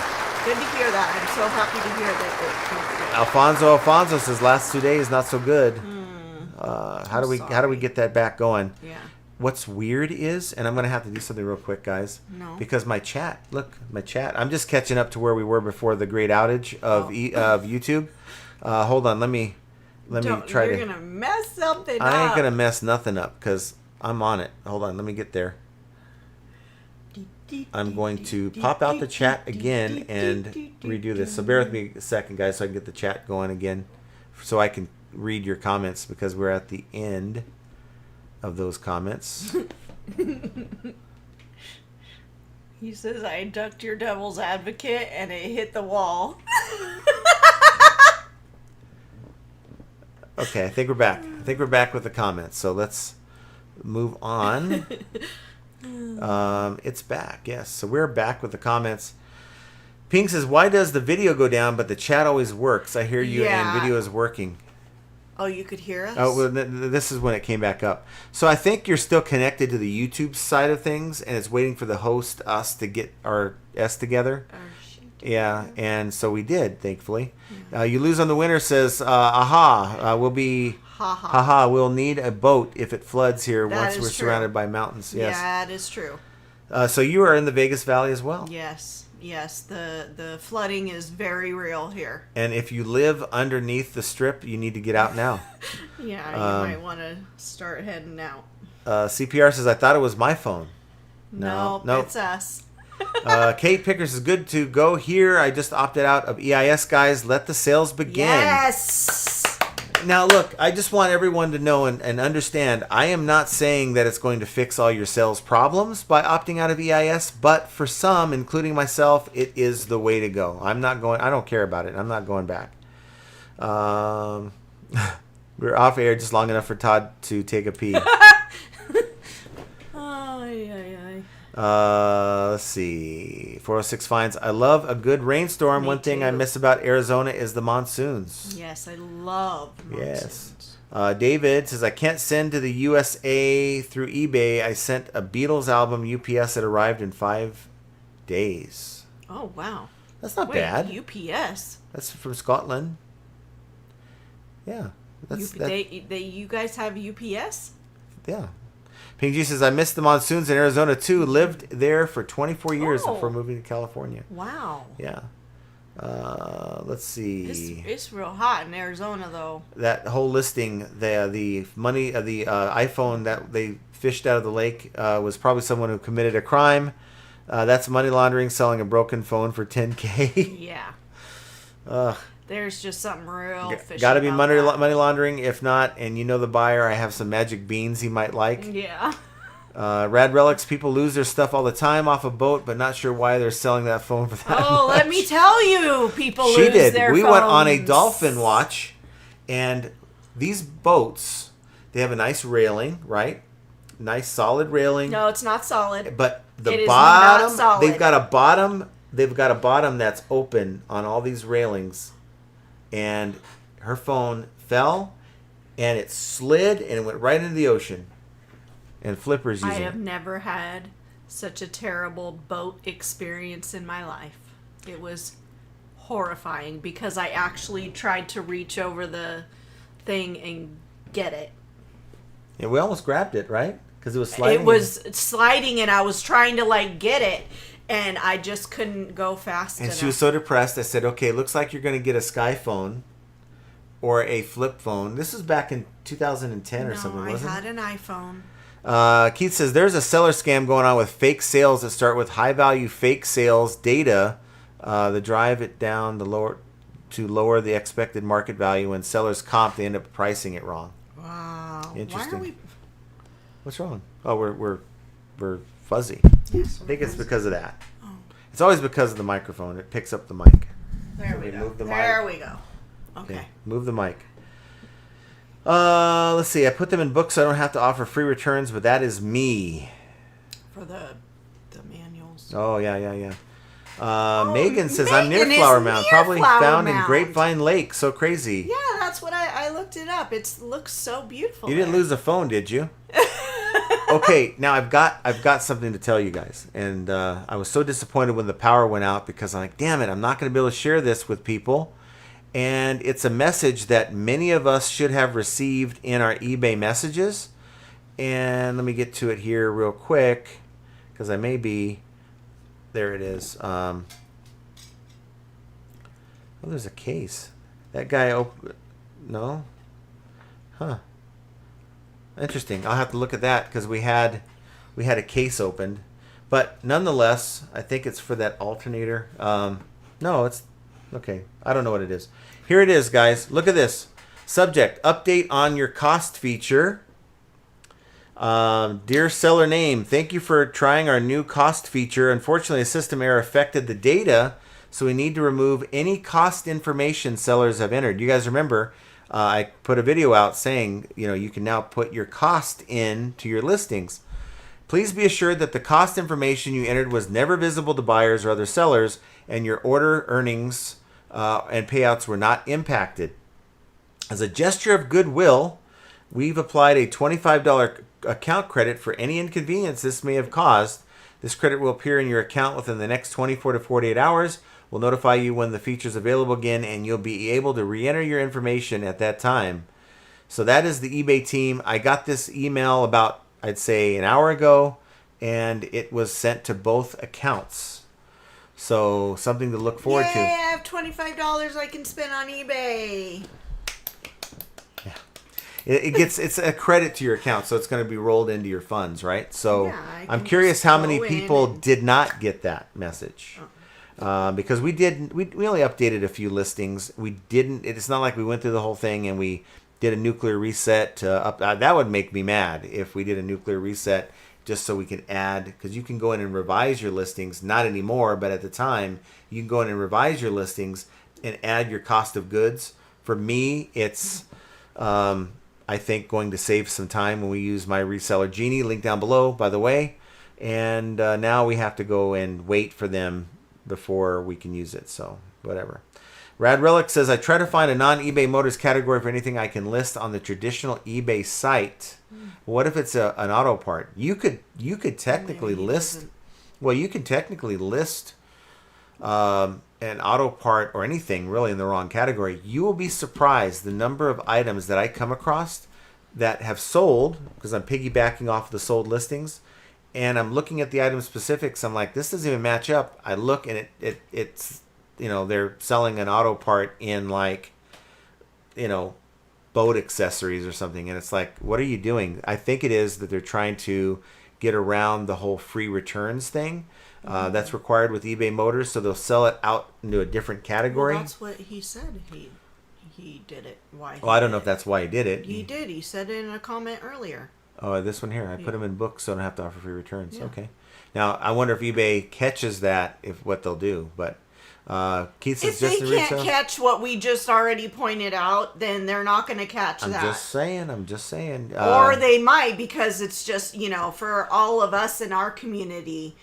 Good to hear that. I'm so happy to hear that. Alfonso says, last 2 days not so good. How do we get that back going? Yeah. What's weird is, and I'm going to have to do something real quick, guys. No. Because my chat. I'm just catching up to where we were before the great outage of YouTube. Hold on, let me try You're gonna mess something up. I ain't gonna mess nothing up because I'm on it. Hold on, let me get there. I'm going to pop out the chat again and redo this. So bear with me a second, guys, so I can get the chat going again, so I can read your comments because we're at the end of those comments. He says, I ducked your devil's advocate and it hit the wall. Okay, I think we're back. With the comments. So let's move on. It's back, yes. So we're back with the comments. Ping says, why does the video go down but the chat always works? I hear you and video is working. Oh, you could hear us? Oh, well, this is when it came back up. So I think you're still connected to the YouTube side of things, and it's waiting for the host, us, to get our S together. Yeah, and so we did, thankfully. Yeah. You lose on the winner says, we'll be, we'll need a boat if it floods here once we're surrounded by mountains. Yes. Yeah, that is true. So you are in the Vegas Valley as well. Yes. Yes, the flooding is very real here. And if you live underneath the strip, you need to get out now. Yeah, you might want to start heading out. CPR says, I thought it was my phone. Nope. It's us. Kate Pickers is good to go here. I just opted out of EIS, guys. Let the sales begin. Yes. Now, look, I just want everyone to know and understand, I am not saying that it's going to fix all your sales problems by opting out of EIS, but for some, including myself, it is the way to go. I don't care about it. I'm not going back. We're off air just long enough for Todd to take a pee. Let's see. 406 finds. I love a good rainstorm. One thing I miss about Arizona is the monsoons. Yes, I love monsoons. Yes. David says, I can't send to the USA through eBay. I sent a Beatles album UPS that arrived in 5 days. Oh, wow. That's not bad. UPS? That's from Scotland. Yeah. You guys have UPS? Yeah. Ping G says, I missed the monsoons in Arizona too. Lived there for 24 years before moving to California. Wow. Yeah. Let's see. It's real hot in Arizona, though. That whole listing, the money, the iPhone that they fished out of the lake was probably someone who committed a crime. That's money laundering, selling a broken phone for $10K. Yeah. There's just something real fishy. Got to be money laundering. If not, and you know the buyer, I have some magic beans he might like. Yeah. Rad Relics, people lose their stuff all the time off a boat, but not sure why they're selling that phone for that much. Let me tell you, people lose their phones. We went on a dolphin watch, and these boats, they have a nice railing, right? Nice solid railing. No, it's not solid. But It is bottom, not solid. they've got a bottom that's open on all these railings. And her phone fell, and it slid, and it went right into the ocean. And Flipper's using it. I have never had such a terrible boat experience in my life. It was horrifying because I actually tried to reach over the thing and get it. Yeah, we almost grabbed it, right? Because it was sliding. It was sliding, and I was trying to get it. And I just couldn't go fast enough. And she was so depressed. I said, okay, looks like you're going to get a Sky phone or a flip phone. This was back in 2010 or something, wasn't it? I had an iPhone. Keith says, there's a seller scam going on with fake sales that start with high-value fake sales data. They drive it down to lower the expected market value. When sellers comp, they end up pricing it wrong. Wow. Interesting. What's wrong? Oh, we're fuzzy. Yes, I think it's because of that. Oh. It's always because of the microphone. It picks up the mic. There we go. Move the There mic. we go. Okay. Move the mic. Let's see. I put them in books so I don't have to offer free returns, but that is me. For the manuals. Oh, yeah. Megan says, I'm near Megan is Flower Mound. near Probably Flower found in Mound. Grapevine Lake. So crazy. Yeah, that's what I looked it up. It looks so beautiful. You didn't lose a phone, did you? Okay, now I've got something to tell you guys, and I was so disappointed when the power went out because I'm like, damn it, I'm not going to be able to share this with people, and it's a message that many of us should have received in our eBay messages, and let me get to it here real quick because I may be, there it is. Oh, there's a case. That guy, no, huh. Interesting. I'll have to look at that because we had a case opened, but nonetheless, I think it's for that alternator. No, it's okay. I don't know what it is. Here it is, guys. Look at this. Subject: update on your cost feature. Dear seller name, thank you for trying our new cost feature. Unfortunately, a system error affected the data, so we need to remove any cost information sellers have entered. You guys remember? I put a video out saying, you can now put your cost in to your listings. Please be assured that the cost information you entered was never visible to buyers or other sellers, and your order earnings and payouts were not impacted. As a gesture of goodwill, we've applied a $25 account credit for any inconvenience this may have caused. This credit will appear in your account within the next 24 to 48 hours. We'll notify you when the feature is available again, and you'll be able to re-enter your information at that time. So that is the eBay team. I got this email about, I'd say, an hour ago, and it was sent to both accounts. So something to look forward Yay, to. I have $25 I can spend on eBay. It's a credit to your account, so it's going to be rolled into your funds, right? So Yeah, I I'm can curious just how go many in people and- did not get that message. Because we only updated a few listings. We didn't. It's not like we went through the whole thing and we did a nuclear reset to up. That would make me mad if we did a nuclear reset just so we can add, because you can go in and revise your listings. Not anymore, but at the time you can go in and revise your listings and add your cost of goods. For me, it's I think going to save some time when we use my reseller Genie, link down below, by the way. And now we have to go and wait for them before we can use it. So whatever. Rad Relic says, I try to find a non-eBay Motors category for anything I can list on the traditional eBay site. What if it's an auto part? You could technically list. Well, you can technically list an auto part or anything really in the wrong category. You will be surprised the number of items that I come across that have sold, because I'm piggybacking off the sold listings, and I'm looking at the item specifics. I'm like, this doesn't even match up. I look and it's they're selling an auto part in like boat accessories or something, and it's like, what are you doing? I think it is that they're trying to get around the whole free returns thing. That's required with eBay Motors, so they'll sell it out into a different category. Well, that's what he said. He did it. Why? Well, I don't know if that's why he did it. He did. He said it in a comment earlier. Oh, this one here. I put them in books, so I don't have to offer free returns. Yeah. Okay. Now I wonder if eBay catches that, if what they'll do. But Keith says, If they just can't catch what we just already pointed out, then they're not going to catch I'm that. just saying. Or they might, because it's just, for all of us in our community,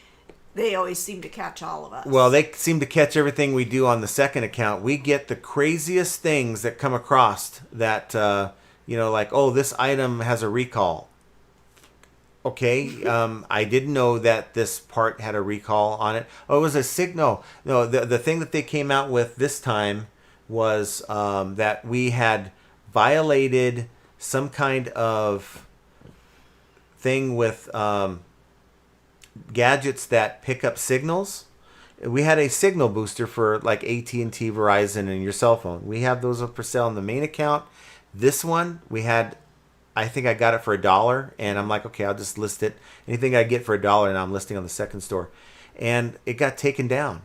they always seem to catch all of us. Well, they seem to catch everything we do on the second account. We get the craziest things that come across that, like, oh, this item has a recall. Okay, I didn't know that this part had a recall on it. Oh, it was a signal. No, the thing that they came out with this time was that we had violated some kind of thing with gadgets that pick up signals. We had a signal booster for like AT&T, Verizon, and your cell phone. We have those up for sale in the main account. This one, I think I got it for $1, and I'm like, okay, I'll just list it. Anything I get for $1, and I'm listing on the second store. And it got taken down.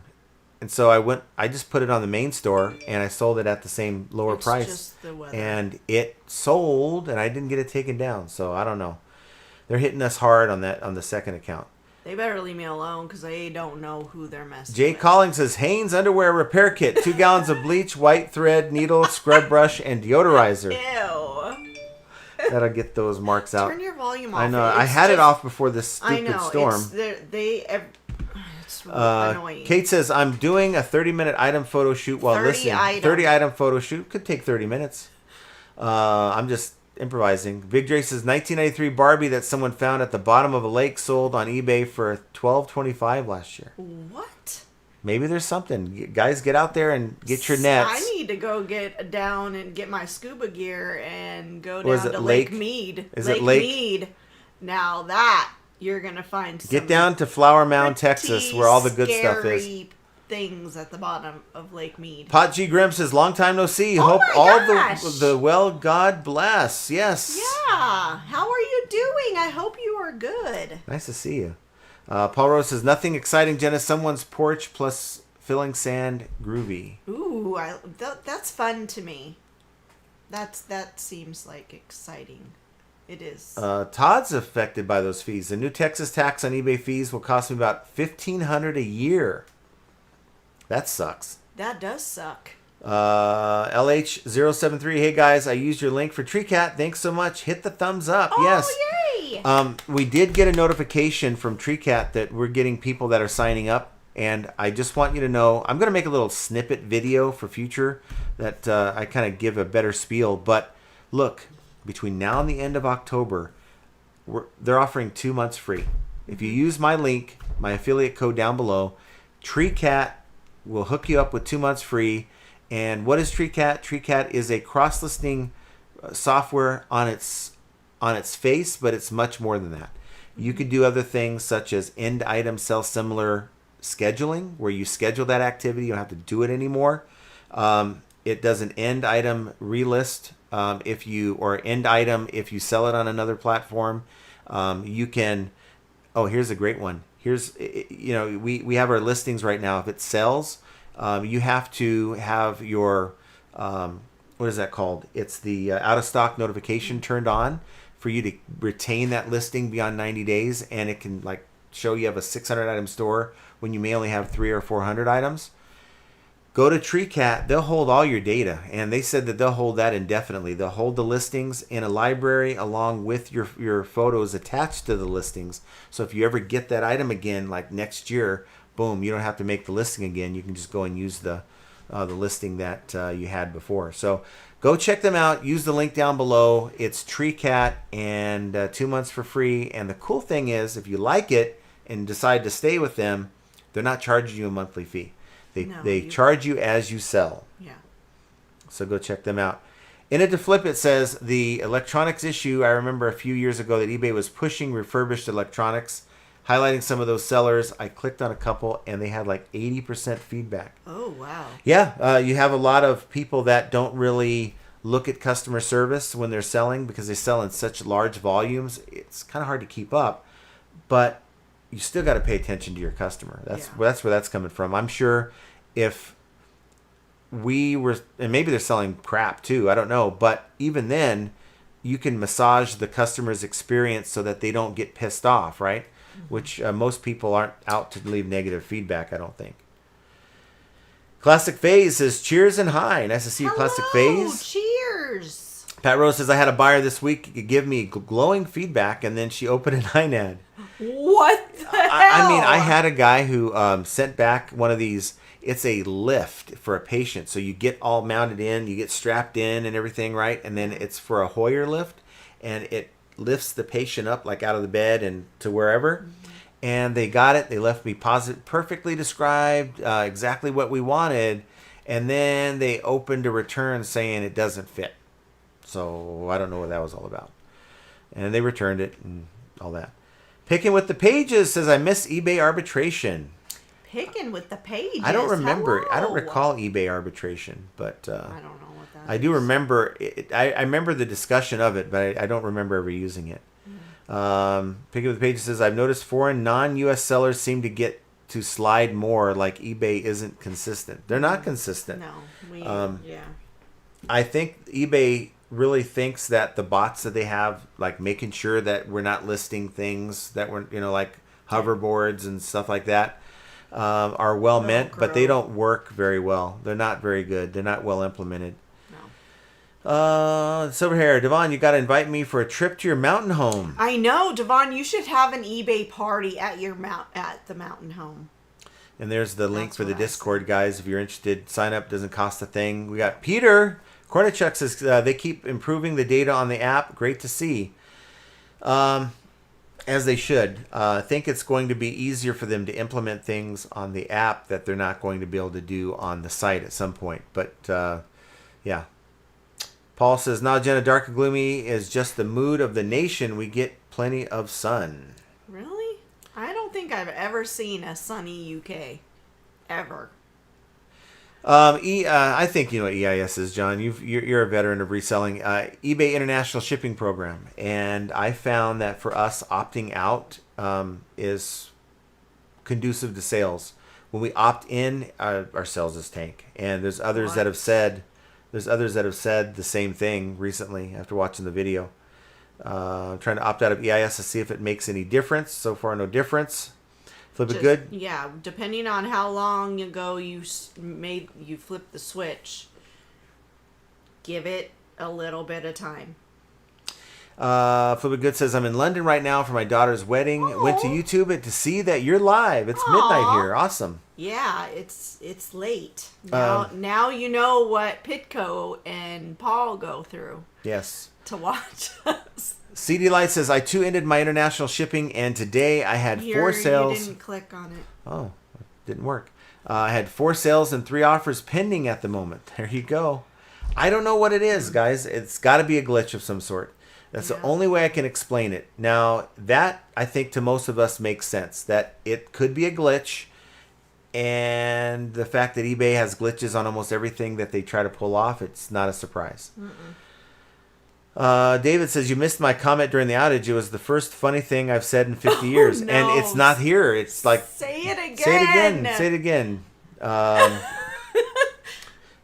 And so I just put it on the main store, and I sold it at the same lower price. Just the weather. And it sold, and I didn't get it taken down. So I don't know. They're hitting us hard on the second account. They better leave me alone, because they don't know who they're messing Jay with. Collins says, Hanes Underwear Repair Kit, 2 gallons of bleach, white thread, needle, scrub brush, and deodorizer. Ew. That'll get those marks out. Turn your volume off. I know. I had it off before this stupid storm. It's annoying. Kate says, I'm doing a 30-minute item photo shoot while 30 listening. item. 30-item photo shoot. Could take 30 minutes. I'm just improvising. Big Dre says, 1993 Barbie that someone found at the bottom of a lake sold on eBay for $12.25 last year. What? Maybe there's something. Guys, get out there and get your nets. I need to go get down and get my scuba gear and go Or is down it to Lake- Lake Mead. is Lake it Lake- Mead. Now that you're gonna find some Get down to Flower Mound, pretty Texas, where all the good stuff is. scary things at the bottom of Lake Mead. Pot G Grim says, long time no see. Oh Hope my all gosh. the well, God bless. Yes. Yeah. How are you doing? I hope you are good. Nice to see you. Paul Rose says, nothing exciting, Jenna. Someone's porch plus filling sand groovy. Ooh, that's fun to me. That seems like exciting. It is. Todd's affected by those fees. The new Texas tax on eBay fees will cost me about $1,500 a year. That sucks. That does suck. LH073, hey guys, I used your link for Tree Cat. Thanks so much. Hit the thumbs up. Oh, Yes. yay! We did get a notification from Tree Cat that we're getting people that are signing up. And I just want you to know, I'm going to make a little snippet video for future that I kind of give a better spiel. But look, between now and the end of October, they're offering 2 months free. If you use my link, my affiliate code down below, Tree Cat will hook you up with 2 months free. And what is Tree Cat? Tree Cat is a cross-listing software on its face, but it's much more than that. You could do other things such as end items sell similar scheduling, where you schedule that activity. You don't have to do it anymore. It does an end item relist or end item if you sell it on another platform. You can. Oh, here's a great one. We have our listings right now. If it sells, you have to have your what is that called? It's the out of stock notification turned on for you to retain that listing beyond 90 days, and it can like show you have a 600 item store when you may only have 300 or 400 items. Go to TreeCat. They'll hold all your data, and they said that they'll hold that indefinitely. They'll hold the listings in a library along with your photos attached to the listings. So if you ever get that item again, like next year, boom, you don't have to make the listing again. You can just go and use the listing that you had before. So go check them out. Use the link down below. It's TreeCat, and 2 months for free. And the cool thing is, if you like it and decide to stay with them, they're not charging you a monthly fee. They charge you as you sell. Yeah. So go check them out. In it to flip, it says the electronics issue. I remember a few years ago that eBay was pushing refurbished electronics, highlighting some of those sellers. I clicked on a couple, and they had like 80% feedback. Oh, wow. Yeah, you have a lot of people that don't really look at customer service when they're selling because they sell in such large volumes. It's kind of hard to keep up, but you still got to pay attention to your customer. That's where that's coming from. I'm sure if we were, and maybe they're selling crap too, I don't know, but even then, you can massage the customer's experience so that they don't get pissed off, right? Mm-hmm. Which most people aren't out to leave negative feedback, I don't think. Classic Phase says, cheers and hi. Nice to see you, Classic Phase. Cheers. Pat Rose says, I had a buyer this week give me glowing feedback, and then she opened an INAD. What the hell? I mean, I had a guy who sent back one of these. It's a lift for a patient. So you get all mounted in, you get strapped in and everything, right? And then it's for a Hoyer lift, and it lifts the patient up like out of the bed and to wherever. Mm-hmm. And they got it. They left me perfectly described, exactly what we wanted. And then they opened a return saying it doesn't fit. So I don't know what that was all about. And they returned it and all that. Picking with the Pages says, I miss eBay arbitration. Picking with the Pages? I don't remember. Hello. I don't recall eBay arbitration, but I don't know what that is. I do remember it. I remember the discussion of it, but I don't remember ever using it. Picking with the Pages says, I've noticed foreign non-U.S. sellers seem to get to slide more, like eBay isn't consistent. They're not consistent. No. I think eBay really thinks that the bots that they have, like making sure that we're not listing things that we're, like hoverboards and stuff like that, are well meant, but they don't work very well. They're not very good. They're not well implemented. Silver Hair, Devon, you got to invite me for a trip to your mountain home. I know, Devon. You should have an eBay party at the mountain home. And there's the link for the Discord, guys. If you're interested, sign up. Doesn't cost a thing. We got Peter Kornichuk says they keep improving the data on the app. Great to see. As they should. I think it's going to be easier for them to implement things on the app that they're not going to be able to do on the site at some point. But yeah. Paul says, nah, Jenna, dark and gloomy is just the mood of the nation. We get plenty of sun. Really? I don't think I've ever seen a sunny UK. Ever. I think you know what EIS is, John. You're a veteran of reselling. eBay International Shipping Program. And I found that for us, opting out is conducive to sales. When we opt in, our sales is tank. And there's others that have said... There's others that have said the same thing recently after watching the video. I'm trying to opt out of EIS to see if it makes any difference. So far, no difference. Flip it good? Yeah, depending on how long ago you flipped the switch, give it a little bit of time. Flip it good says, I'm in London right now for my daughter's wedding. Aww. Went to YouTube it to see that you're live. It's midnight here. Awesome. Yeah, it's late. Now you know what Pitco and Paul go through. Yes. To watch us. CD Light says, I too ended my international shipping, and today I had 4 sales. You didn't click on it. Oh, it didn't work. I had 4 sales and 3 offers pending at the moment. There you go. I don't know what it is, guys. It's got to be a glitch of some sort. That's the only way I can explain it. Now, that, I think, to most of us makes sense. That it could be a glitch, And the fact that eBay has glitches on almost everything that they try to pull off, it's not a surprise. David says, you missed my comment during the outage. It was the first funny thing I've said in 50 years. No. And it's not here. It's like... Say it again. Say it again. Say it again.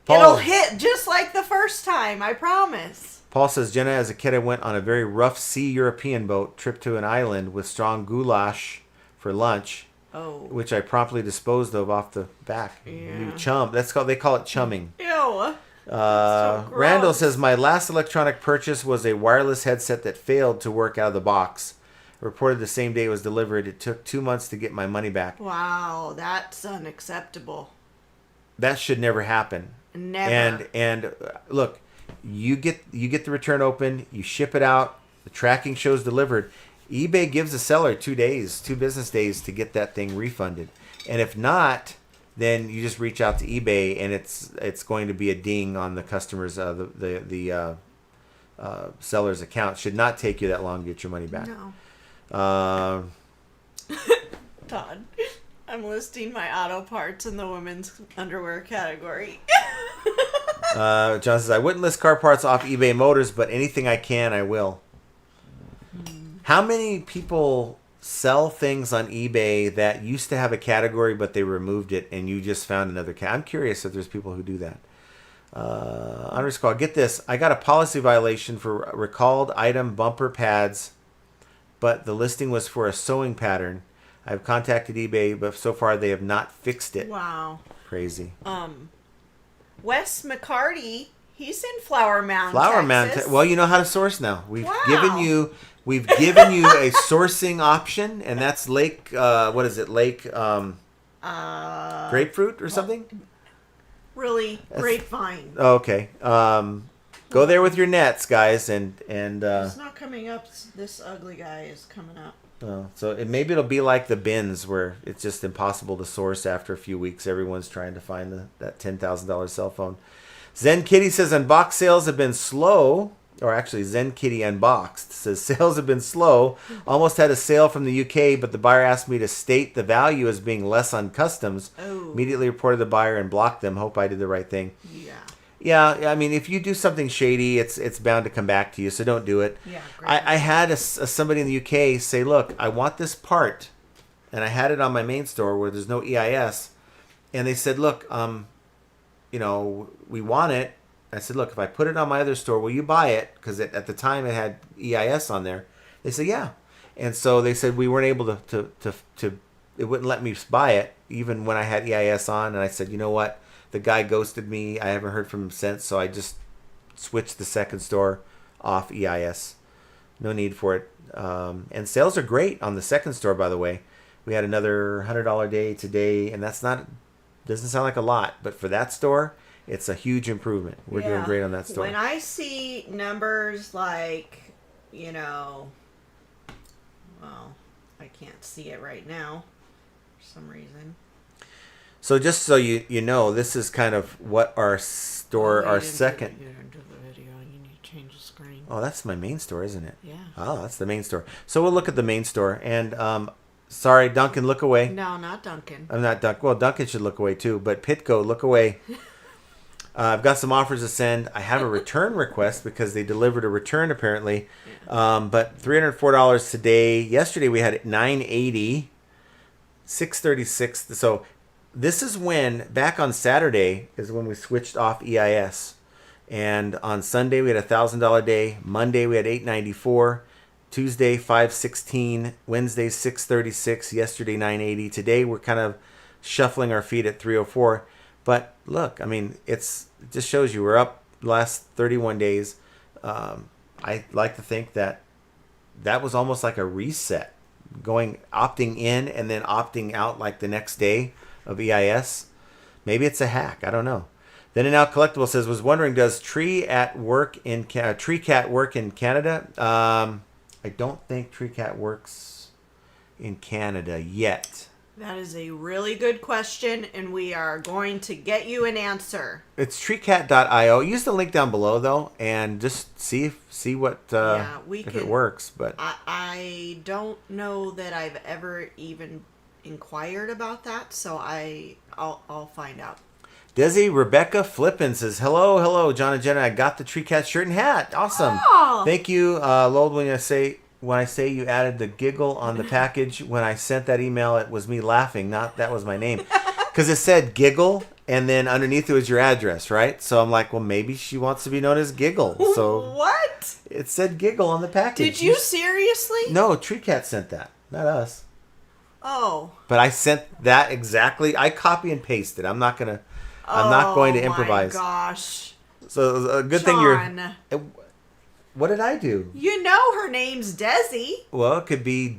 It'll hit just like the first time, I promise. Paul says, Jenna, as a kid, I went on a very rough sea European boat trip to an island with strong goulash for lunch, which I promptly disposed of off the back. Yeah. Chum. They call it chumming. Ew. Randall says, my last electronic purchase was a wireless headset that failed to work out of the box. Reported the same day it was delivered. It took 2 months to get my money back. Wow, that's unacceptable. That should never happen. Never. And look, you get the return open, you ship it out, the tracking shows delivered. eBay gives the seller 2 business days to get that thing refunded. And if not, then you just reach out to eBay, and it's going to be a ding on the customer's the seller's account. Should not take you that long to get your money back. No. Todd, I'm listing my auto parts in the women's underwear category. John says, I wouldn't list car parts off eBay Motors, but anything I can, I will. How many people sell things on eBay that used to have a category, but they removed it, and you just found another category? I'm curious if there's people who do that. Underscore, get this. I got a policy violation for recalled item bumper pads, but the listing was for a sewing pattern. I've contacted eBay, but so far they have not fixed it. Wow. Crazy. Wes McCarty, he's in Flower Mound, Texas. Well, you know how to source now. We've Wow. given you a sourcing option, and that's Lake. What is it? Lake grapefruit or something? Really, grapevine. Oh, okay. Go there with your nets, guys, and It's not coming up. This ugly guy is coming up. so maybe it'll be like the bins where it's just impossible to source after a few weeks. Everyone's trying to find that $10,000 cell phone. Zen Kitty says unboxed sales have been slow. Or actually, Zen Kitty Unboxed says sales have been slow. Almost had a sale from the UK, but the buyer asked me to state the value as being less on customs. Oh. Immediately reported the buyer and blocked them. Hope I did the right thing. Yeah. Yeah, I mean, if you do something shady, it's bound to come back to you, so don't do it. Yeah, great. I had somebody in the UK say, look, I want this part, and I had it on my main store where there's no EIS, and they said, look, we want it. I said, look, if I put it on my other store, will you buy it? Because at the time it had EIS on there. They said, yeah. And so they said we weren't able to it wouldn't let me buy it even when I had EIS on. And I said, you know what? The guy ghosted me. I haven't heard from him since. So I just switched the second store off EIS. No need for it. And sales are great on the second store, by the way. We had another $100 day today, and doesn't sound like a lot, but for that store, it's a huge improvement. We're doing great on that store. When I see numbers like, well, I can't see it right now for some reason. So just so you know, this is kind of what our store, our second. You didn't do the video. You need to change the screen. Oh, that's my main store, isn't it? Yeah. Oh, that's the main store. So we'll look at the main store. And sorry, Duncan, look away. No, not Duncan. I'm not Duncan. Well, Duncan should look away too. But Pitco, look away. I've got some offers to send. I have a return request because they delivered a return apparently. But $304 today. Yesterday we had it $980, $636. So this is when, back on Saturday, is when we switched off EIS. And on Sunday we had a $1,000 day. Monday we had $894. Tuesday $516. Wednesday $636. Yesterday $980. Today we're kind of shuffling our feet at $304. But look, I mean, it just shows you we're up the last 31 days. I like to think that was almost like a reset, opting in and then opting out like the next day of EIS. Maybe it's a hack. I don't know. Then an Out Collectible says, was wondering, does Tree Cat work in Canada? I don't think Tree Cat works in Canada yet. That is a really good question, and we are going to get you an answer. It's treecat.io. Use the link down below, though, and just see what if it works. But I don't know that I've ever even inquired about that, so I'll find out. Desi Rebecca Flippin says, hello, John and Jenna. I got the Tree Cat shirt and hat. Awesome. Oh. Thank you, Lowell. When I say you added the giggle on the package, when I sent that email, it was me laughing. Not that was my name. Because it said giggle, and then underneath it was your address, right? So I'm like, well, maybe she wants to be known as Giggle. So what? It said giggle on the package. Did you seriously? No, Tree Cat sent that, not us. Oh. But I sent that exactly. I copy and pasted. I'm not going to improvise. Oh my gosh. So a good John. thing what did I do? You know her name's Desi. Well, it could be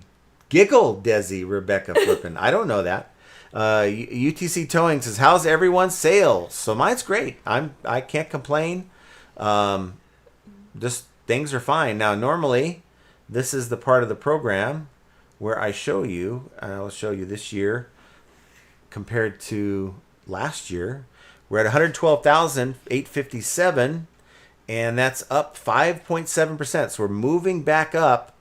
Giggle Desi Rebecca Flippin. I don't know that. UTC Towing says, how's everyone's sales? So mine's great. I can't complain. Just things are fine. Now, normally, this is the part of the program where I show you, and I'll show you this year compared to last year. We're at 112,857, and that's up 5.7%. So we're moving back up.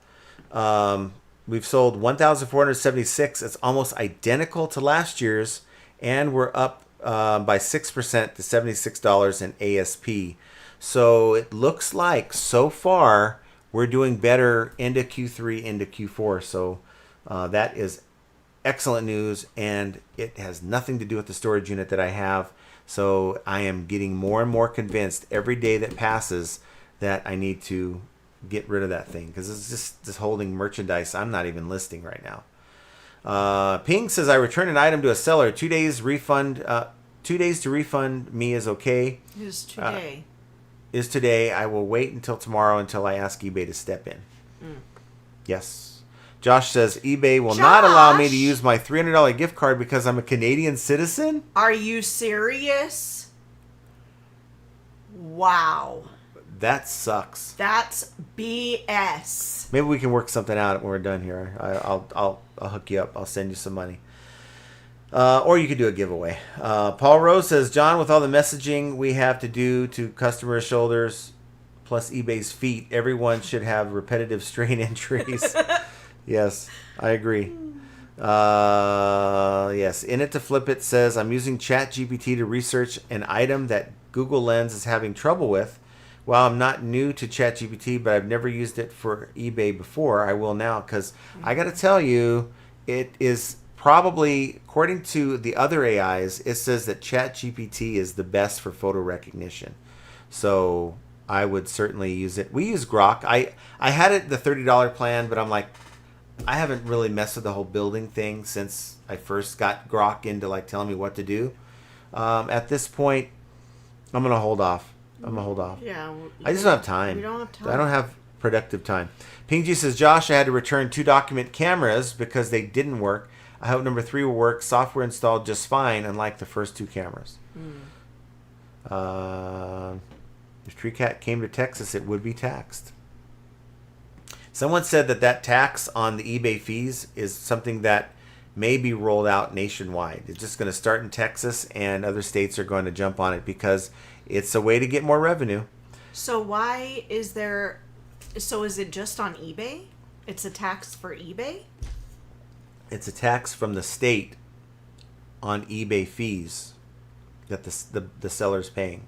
We've sold 1,476. It's almost identical to last year's, and we're up by 6% to $76 in ASP. So it looks like so far we're doing better into Q3, into Q4. So that is excellent news, and it has nothing to do with the storage unit that I have. So I am getting more and more convinced every day that passes that I need to get rid of that thing, because it's just holding merchandise I'm not even listing right now. Ping says, I returned an item to a seller. 2 days refund. 2 days to refund me is okay. Is today. Is today. I will wait until tomorrow until I ask eBay to step in. Yes. Josh says, eBay will not allow me to use my $300 gift card because I'm a Canadian citizen. Are you serious? Wow. That sucks. That's BS. Maybe we can work something out when we're done here. I'll hook you up. I'll send you some money. Or you could do a giveaway. Paul Rose says, John, with all the messaging we have to do to customer shoulders plus eBay's feet, everyone should have repetitive strain entries. Yes, I agree. Yes, In It to Flip It says, I'm using ChatGPT to research an item that Google Lens is having trouble with. While I'm not new to ChatGPT, but I've never used it for eBay before, I will now, because I got to tell you, it is probably, according to the other AIs, it says that ChatGPT is the best for photo recognition. So I would certainly use it. We use Grok. I had it the $30 plan, but I'm like, I haven't really messed with the whole building thing since I first got Grok into like telling me what to do. At this point, I'm going to hold off. Yeah. I just don't have time. We don't have time. I don't have productive time. Ping says, Josh, I had to return 2 document cameras because they didn't work. I hope number 3 will work. Software installed just fine, unlike the first 2 cameras. If Tree Cat came to Texas, it would be taxed. Someone said that tax on the eBay fees is something that may be rolled out nationwide. It's just going to start in Texas, and other states are going to jump on it because it's a way to get more revenue. So why is there... So is it just on eBay? It's a tax for eBay? It's a tax from the state on eBay fees that the seller's paying.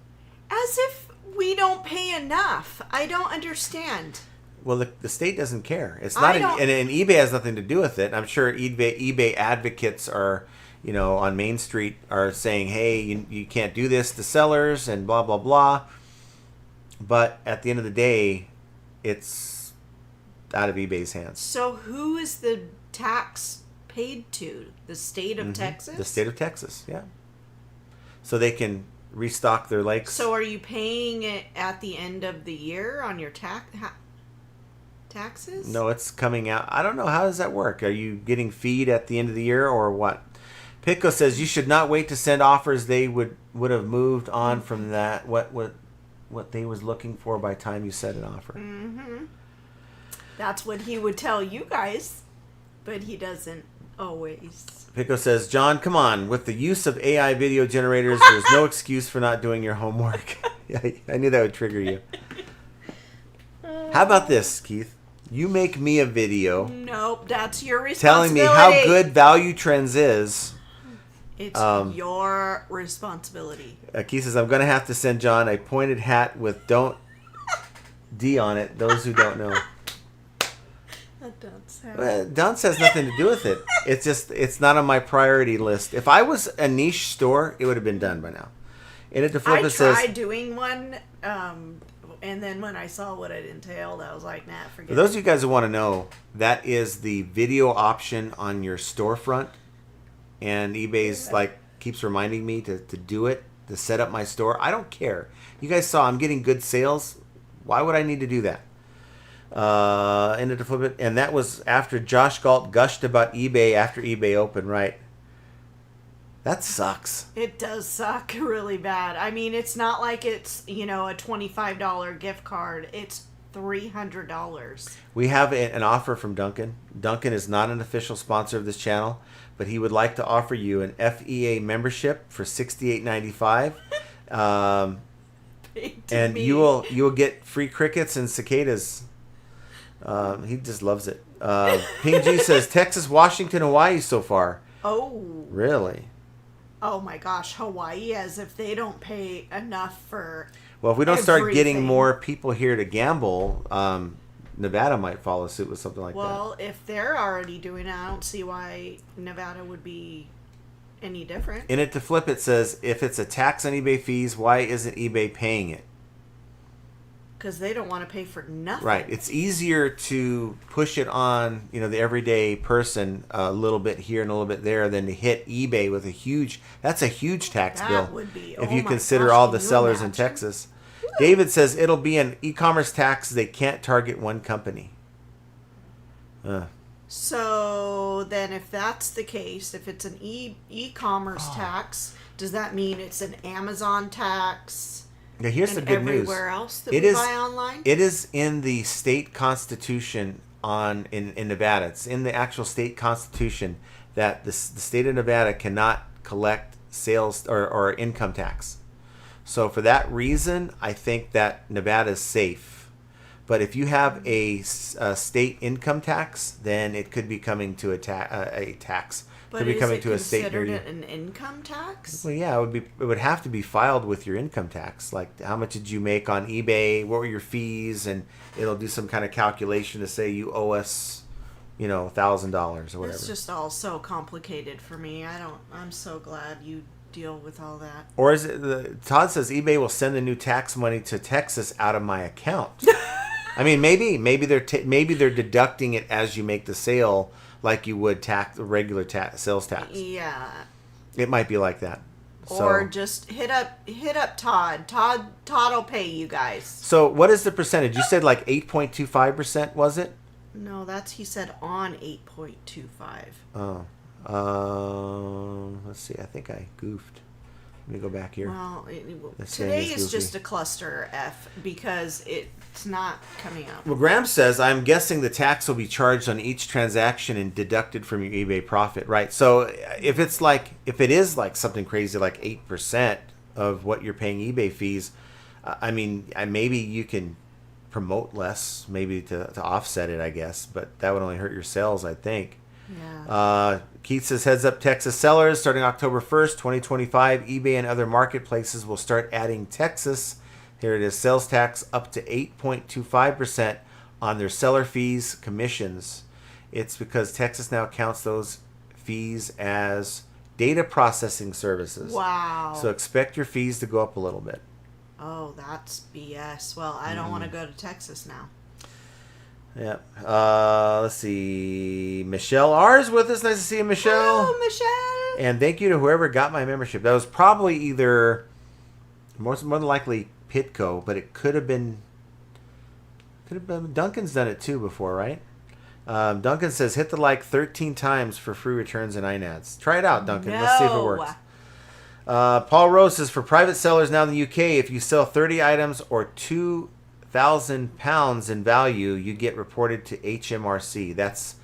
As if we don't pay enough. I don't understand. Well, the state doesn't care. It's not, and eBay has nothing to do with it. I'm sure eBay advocates are, on Main Street are saying, hey, you can't do this to sellers and blah, blah, blah. But at the end of the day, it's out of eBay's hands. So who is the tax paid to? The state of Texas? The state of Texas, yeah. So they can restock their lakes. So are you paying it at the end of the year on your taxes? No, it's coming out. I don't know. How does that work? Are you getting feed at the end of the year or what? Pico says you should not wait to send offers. They would have moved on from that. What they was looking for by the time you sent an offer. Mm-hmm. That's what he would tell you guys, but he doesn't always. Pico says, John, come on. With the use of AI video generators, there's no excuse for not doing your homework. Yeah, I knew that would trigger you. How about this, Keith? You make me a video Nope, that's your telling responsibility. me how good Value Trends is. It's your responsibility. Keith says, I'm going to have to send John a pointed hat with "Don't D" on it. Those who don't know. That dunce hat. Well, dunce has nothing to do with it. It's not on my priority list. If I was a niche store, it would have been done by now. And it I says, tried doing one, and then when I saw what it entailed, I was like, nah, forget for those it. of you guys who want to know, that is the video option on your storefront. And eBay's keeps reminding me to do it, to set up my store. I don't care. You guys saw I'm getting good sales. Why would I need to do that? Ended to flip it. And that was after Josh Galt gushed about eBay after eBay opened, right? That sucks. It does suck really bad. I mean, it's not like it's, a $25 gift card. It's $300. We have an offer from Duncan. Duncan is not an official sponsor of this channel, but he would like to offer you an FEA membership for $68.95. And you will get free crickets and cicadas. He just loves it. Ping G says Texas, Washington, Hawaii so far. Oh. Really? Oh my gosh, Hawaii, as if they don't pay enough for Well, if we don't start getting everything. more people here to gamble, Nevada might follow suit with something like that. Well, if they're already doing it, I don't see why Nevada would be any different. In it to flip, it says, if it's a tax on eBay fees, why isn't eBay paying it? Because they don't want to pay for nothing. Right. It's easier to push it on, the everyday person a little bit here and a little bit there than to hit eBay with that's a huge tax That bill. would be. If Oh you my consider gosh, all can the you sellers in imagine? Texas. David says it'll be an e-commerce tax. They can't target one company. So then if that's the case, if it's an e-commerce tax, does that mean it's an Amazon tax? Now, here's the And good news. everywhere else that It we is- buy online? It is in the state constitution in Nevada. It's in the actual state constitution that the state of Nevada cannot collect sales or income tax. So for that reason, I think that Nevada is safe. But if you have a state income tax, then it could be coming to a tax. But could be is coming it to a state near considered you. an income tax? Well, yeah, it would have to be filed with your income tax. Like, how much did you make on eBay? What were your fees? And it'll do some kind of calculation to say you owe us, $1,000 or whatever. It's just all so complicated for me. I'm so glad you deal with all that. Or is it? Todd says eBay will send the new tax money to Texas out of my account. I mean, maybe they're deducting it as you make the sale, like you would tax the regular sales tax. Yeah. It might be like that. Or just hit up Todd. Todd will pay you guys. So what is the percentage? You said like 8.25%, was it? No, he said on 8.25. Oh. Let's see. I think I goofed. Let me go back here. Well, This today thing is is goofy. just a cluster F because it's not coming up. Well, Graham says, I'm guessing the tax will be charged on each transaction and deducted from your eBay profit, right? So if it is like something crazy like 8% of what you're paying eBay fees, maybe you can promote less, maybe to offset it, I guess, but that would only hurt your sales, I think. Yeah. Keith says, heads up Texas sellers, starting October 1st, 2025, eBay and other marketplaces will start adding Texas, here it is, sales tax up to 8.25% on their seller fees, commissions. It's because Texas now counts those fees as data processing services. Wow. So expect your fees to go up a little bit. Oh, that's BS. Well, I don't want to go to Texas now. Yeah. Let's see. Michelle R is with us. Nice to see you, Michelle. Hello, Michelle. And thank you to whoever got my membership. That was probably either more than likely Pitco, but it could have been Duncan's done it too before, right? Duncan says hit the like 13 times for free returns and INADs. Try it out, Duncan. Let's see if it works. Paul Rose says for private sellers now in the UK, if you sell 30 items or 2,000 pounds in value, you get reported to HMRC. That's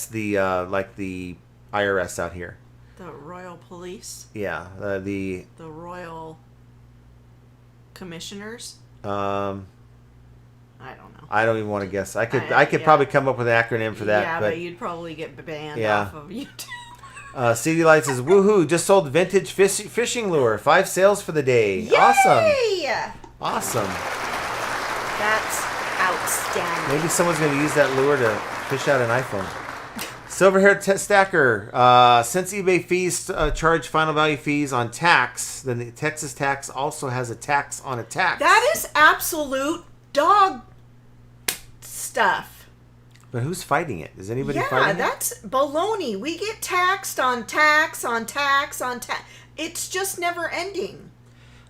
the like the IRS out here. The Royal Police. Yeah, the Royal Commissioners. I don't know. I don't even want to guess. I could probably come up with an acronym for that. Yeah, but you'd probably get banned off of YouTube. CD Light says, woohoo, just sold vintage fishing lure. 5 sales for the day. Yay! Awesome. That's outstanding. Maybe someone's going to use that lure to fish out an iPhone. Silver-haired stacker. Since eBay fees charge final value fees on tax, then the Texas tax also has a tax on a tax. That is absolute dog stuff. But who's fighting it? Is anybody fighting it? Yeah, that's baloney. We get taxed on tax on tax on tax. It's just never ending.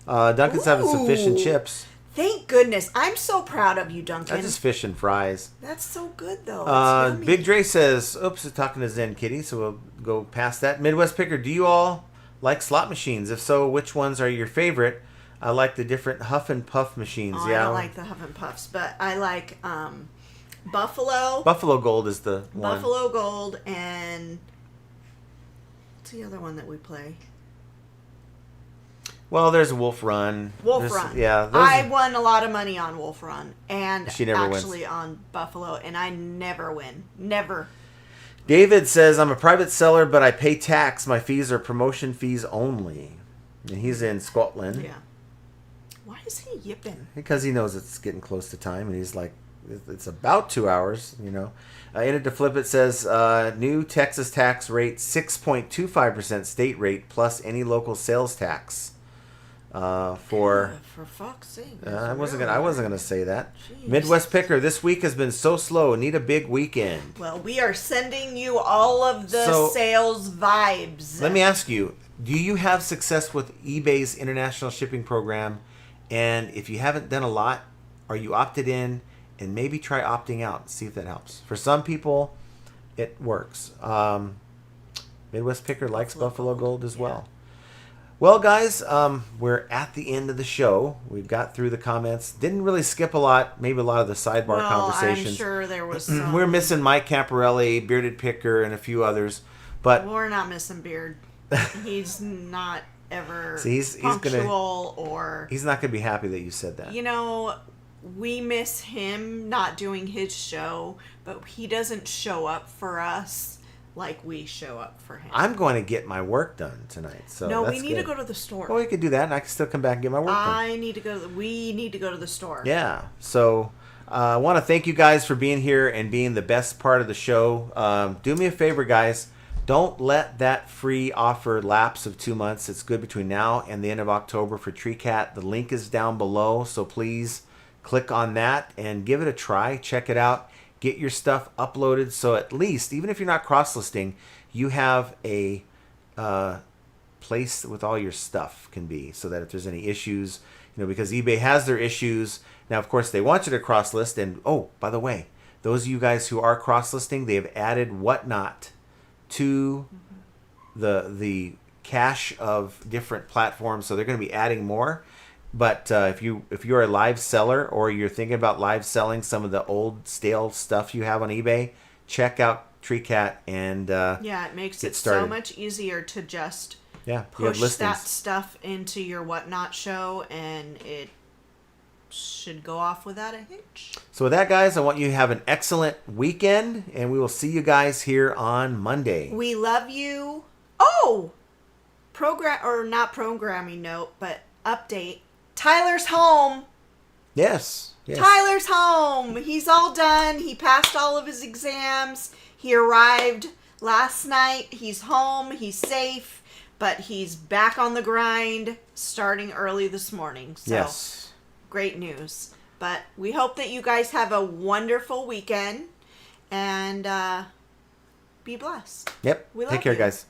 Duncan's having some fish and chips. Thank goodness. I'm so proud of you, Duncan. That's just fish and fries. That's so good, though. Big Dre says, oops, it's talking to Zen Kitty, so we'll go past that. Midwest Picker, do you all like slot machines? If so, which ones are your favorite? I like the different Huff and Puff machines. I don't like the Huff and Puffs, but I like Buffalo. Buffalo Gold is the one. Buffalo Gold and what's the other one that we play? Well, there's Wolf Run. Wolf Run. Yeah. I won a lot of money on Wolf Run and she never actually wins. on Buffalo, and I never win. Never. David says, I'm a private seller, but I pay tax. My fees are promotion fees only. And he's in Scotland. Yeah. Why is he yipping? Because he knows it's getting close to time, and he's like, it's about 2 hours, you know. In it to flip it says, new Texas tax rate 6.25% state rate plus any local sales tax. For fuck's sake. I wasn't gonna say that. Jeez. Midwest Picker, this week has been so slow. Need a big weekend. Well, we are sending you all of the sales vibes. Let me ask you, do you have success with eBay's international shipping program? And if you haven't done a lot, are you opted in? And maybe try opting out. See if that helps. For some people, it works. Midwest Picker likes Buffalo Gold as well. Well, guys, we're at the end of the show. We've got through the comments. Didn't really skip a lot. Maybe a lot of the sidebar conversations. I'm sure there was some. We're missing Mike Camparelli, Bearded Picker, and a few others. But we're not missing Beard. He's not ever he's punctual or... He's not going to be happy that you said that. You know, we miss him not doing his show, but he doesn't show up for us like we show up for him. I'm going to get my work done tonight. So no, that's we need to go to the store. Well, we could do that, and I can still come back and get my work done. We need to go to the store. Yeah. So I want to thank you guys for being here and being the best part of the show. Do me a favor, guys. Don't let that free offer lapse of 2 months. It's good between now and the end of October for Tree Cat. The link is down below, so please click on that and give it a try. Check it out. Get your stuff uploaded so at least, even if you're not cross-listing, you have a place with all your stuff can be, so that if there's any issues, you know, because eBay has their issues. Now, of course, they want you to cross-list. And, oh, by the way, those of you guys who are cross-listing, they have added Whatnot to the cache of different platforms, so they're going to be adding more. But if you're a live seller or you're thinking about live selling some of the old stale stuff you have on eBay, check out Tree Cat and it makes it so much easier to just push that stuff into your Whatnot show, and it should go off without a hitch. So with that, guys, I want you to have an excellent weekend, and we will see you guys here on Monday. We love you. Oh, not programming note, but update. Tyler's home. Yes. Tyler's home. He's all done. He passed all of his exams. He arrived last night. He's home. He's safe, but he's back on the grind starting early this morning. So. Yes. Great news. But we hope that you guys have a wonderful weekend and be blessed. Yep. Take care, guys.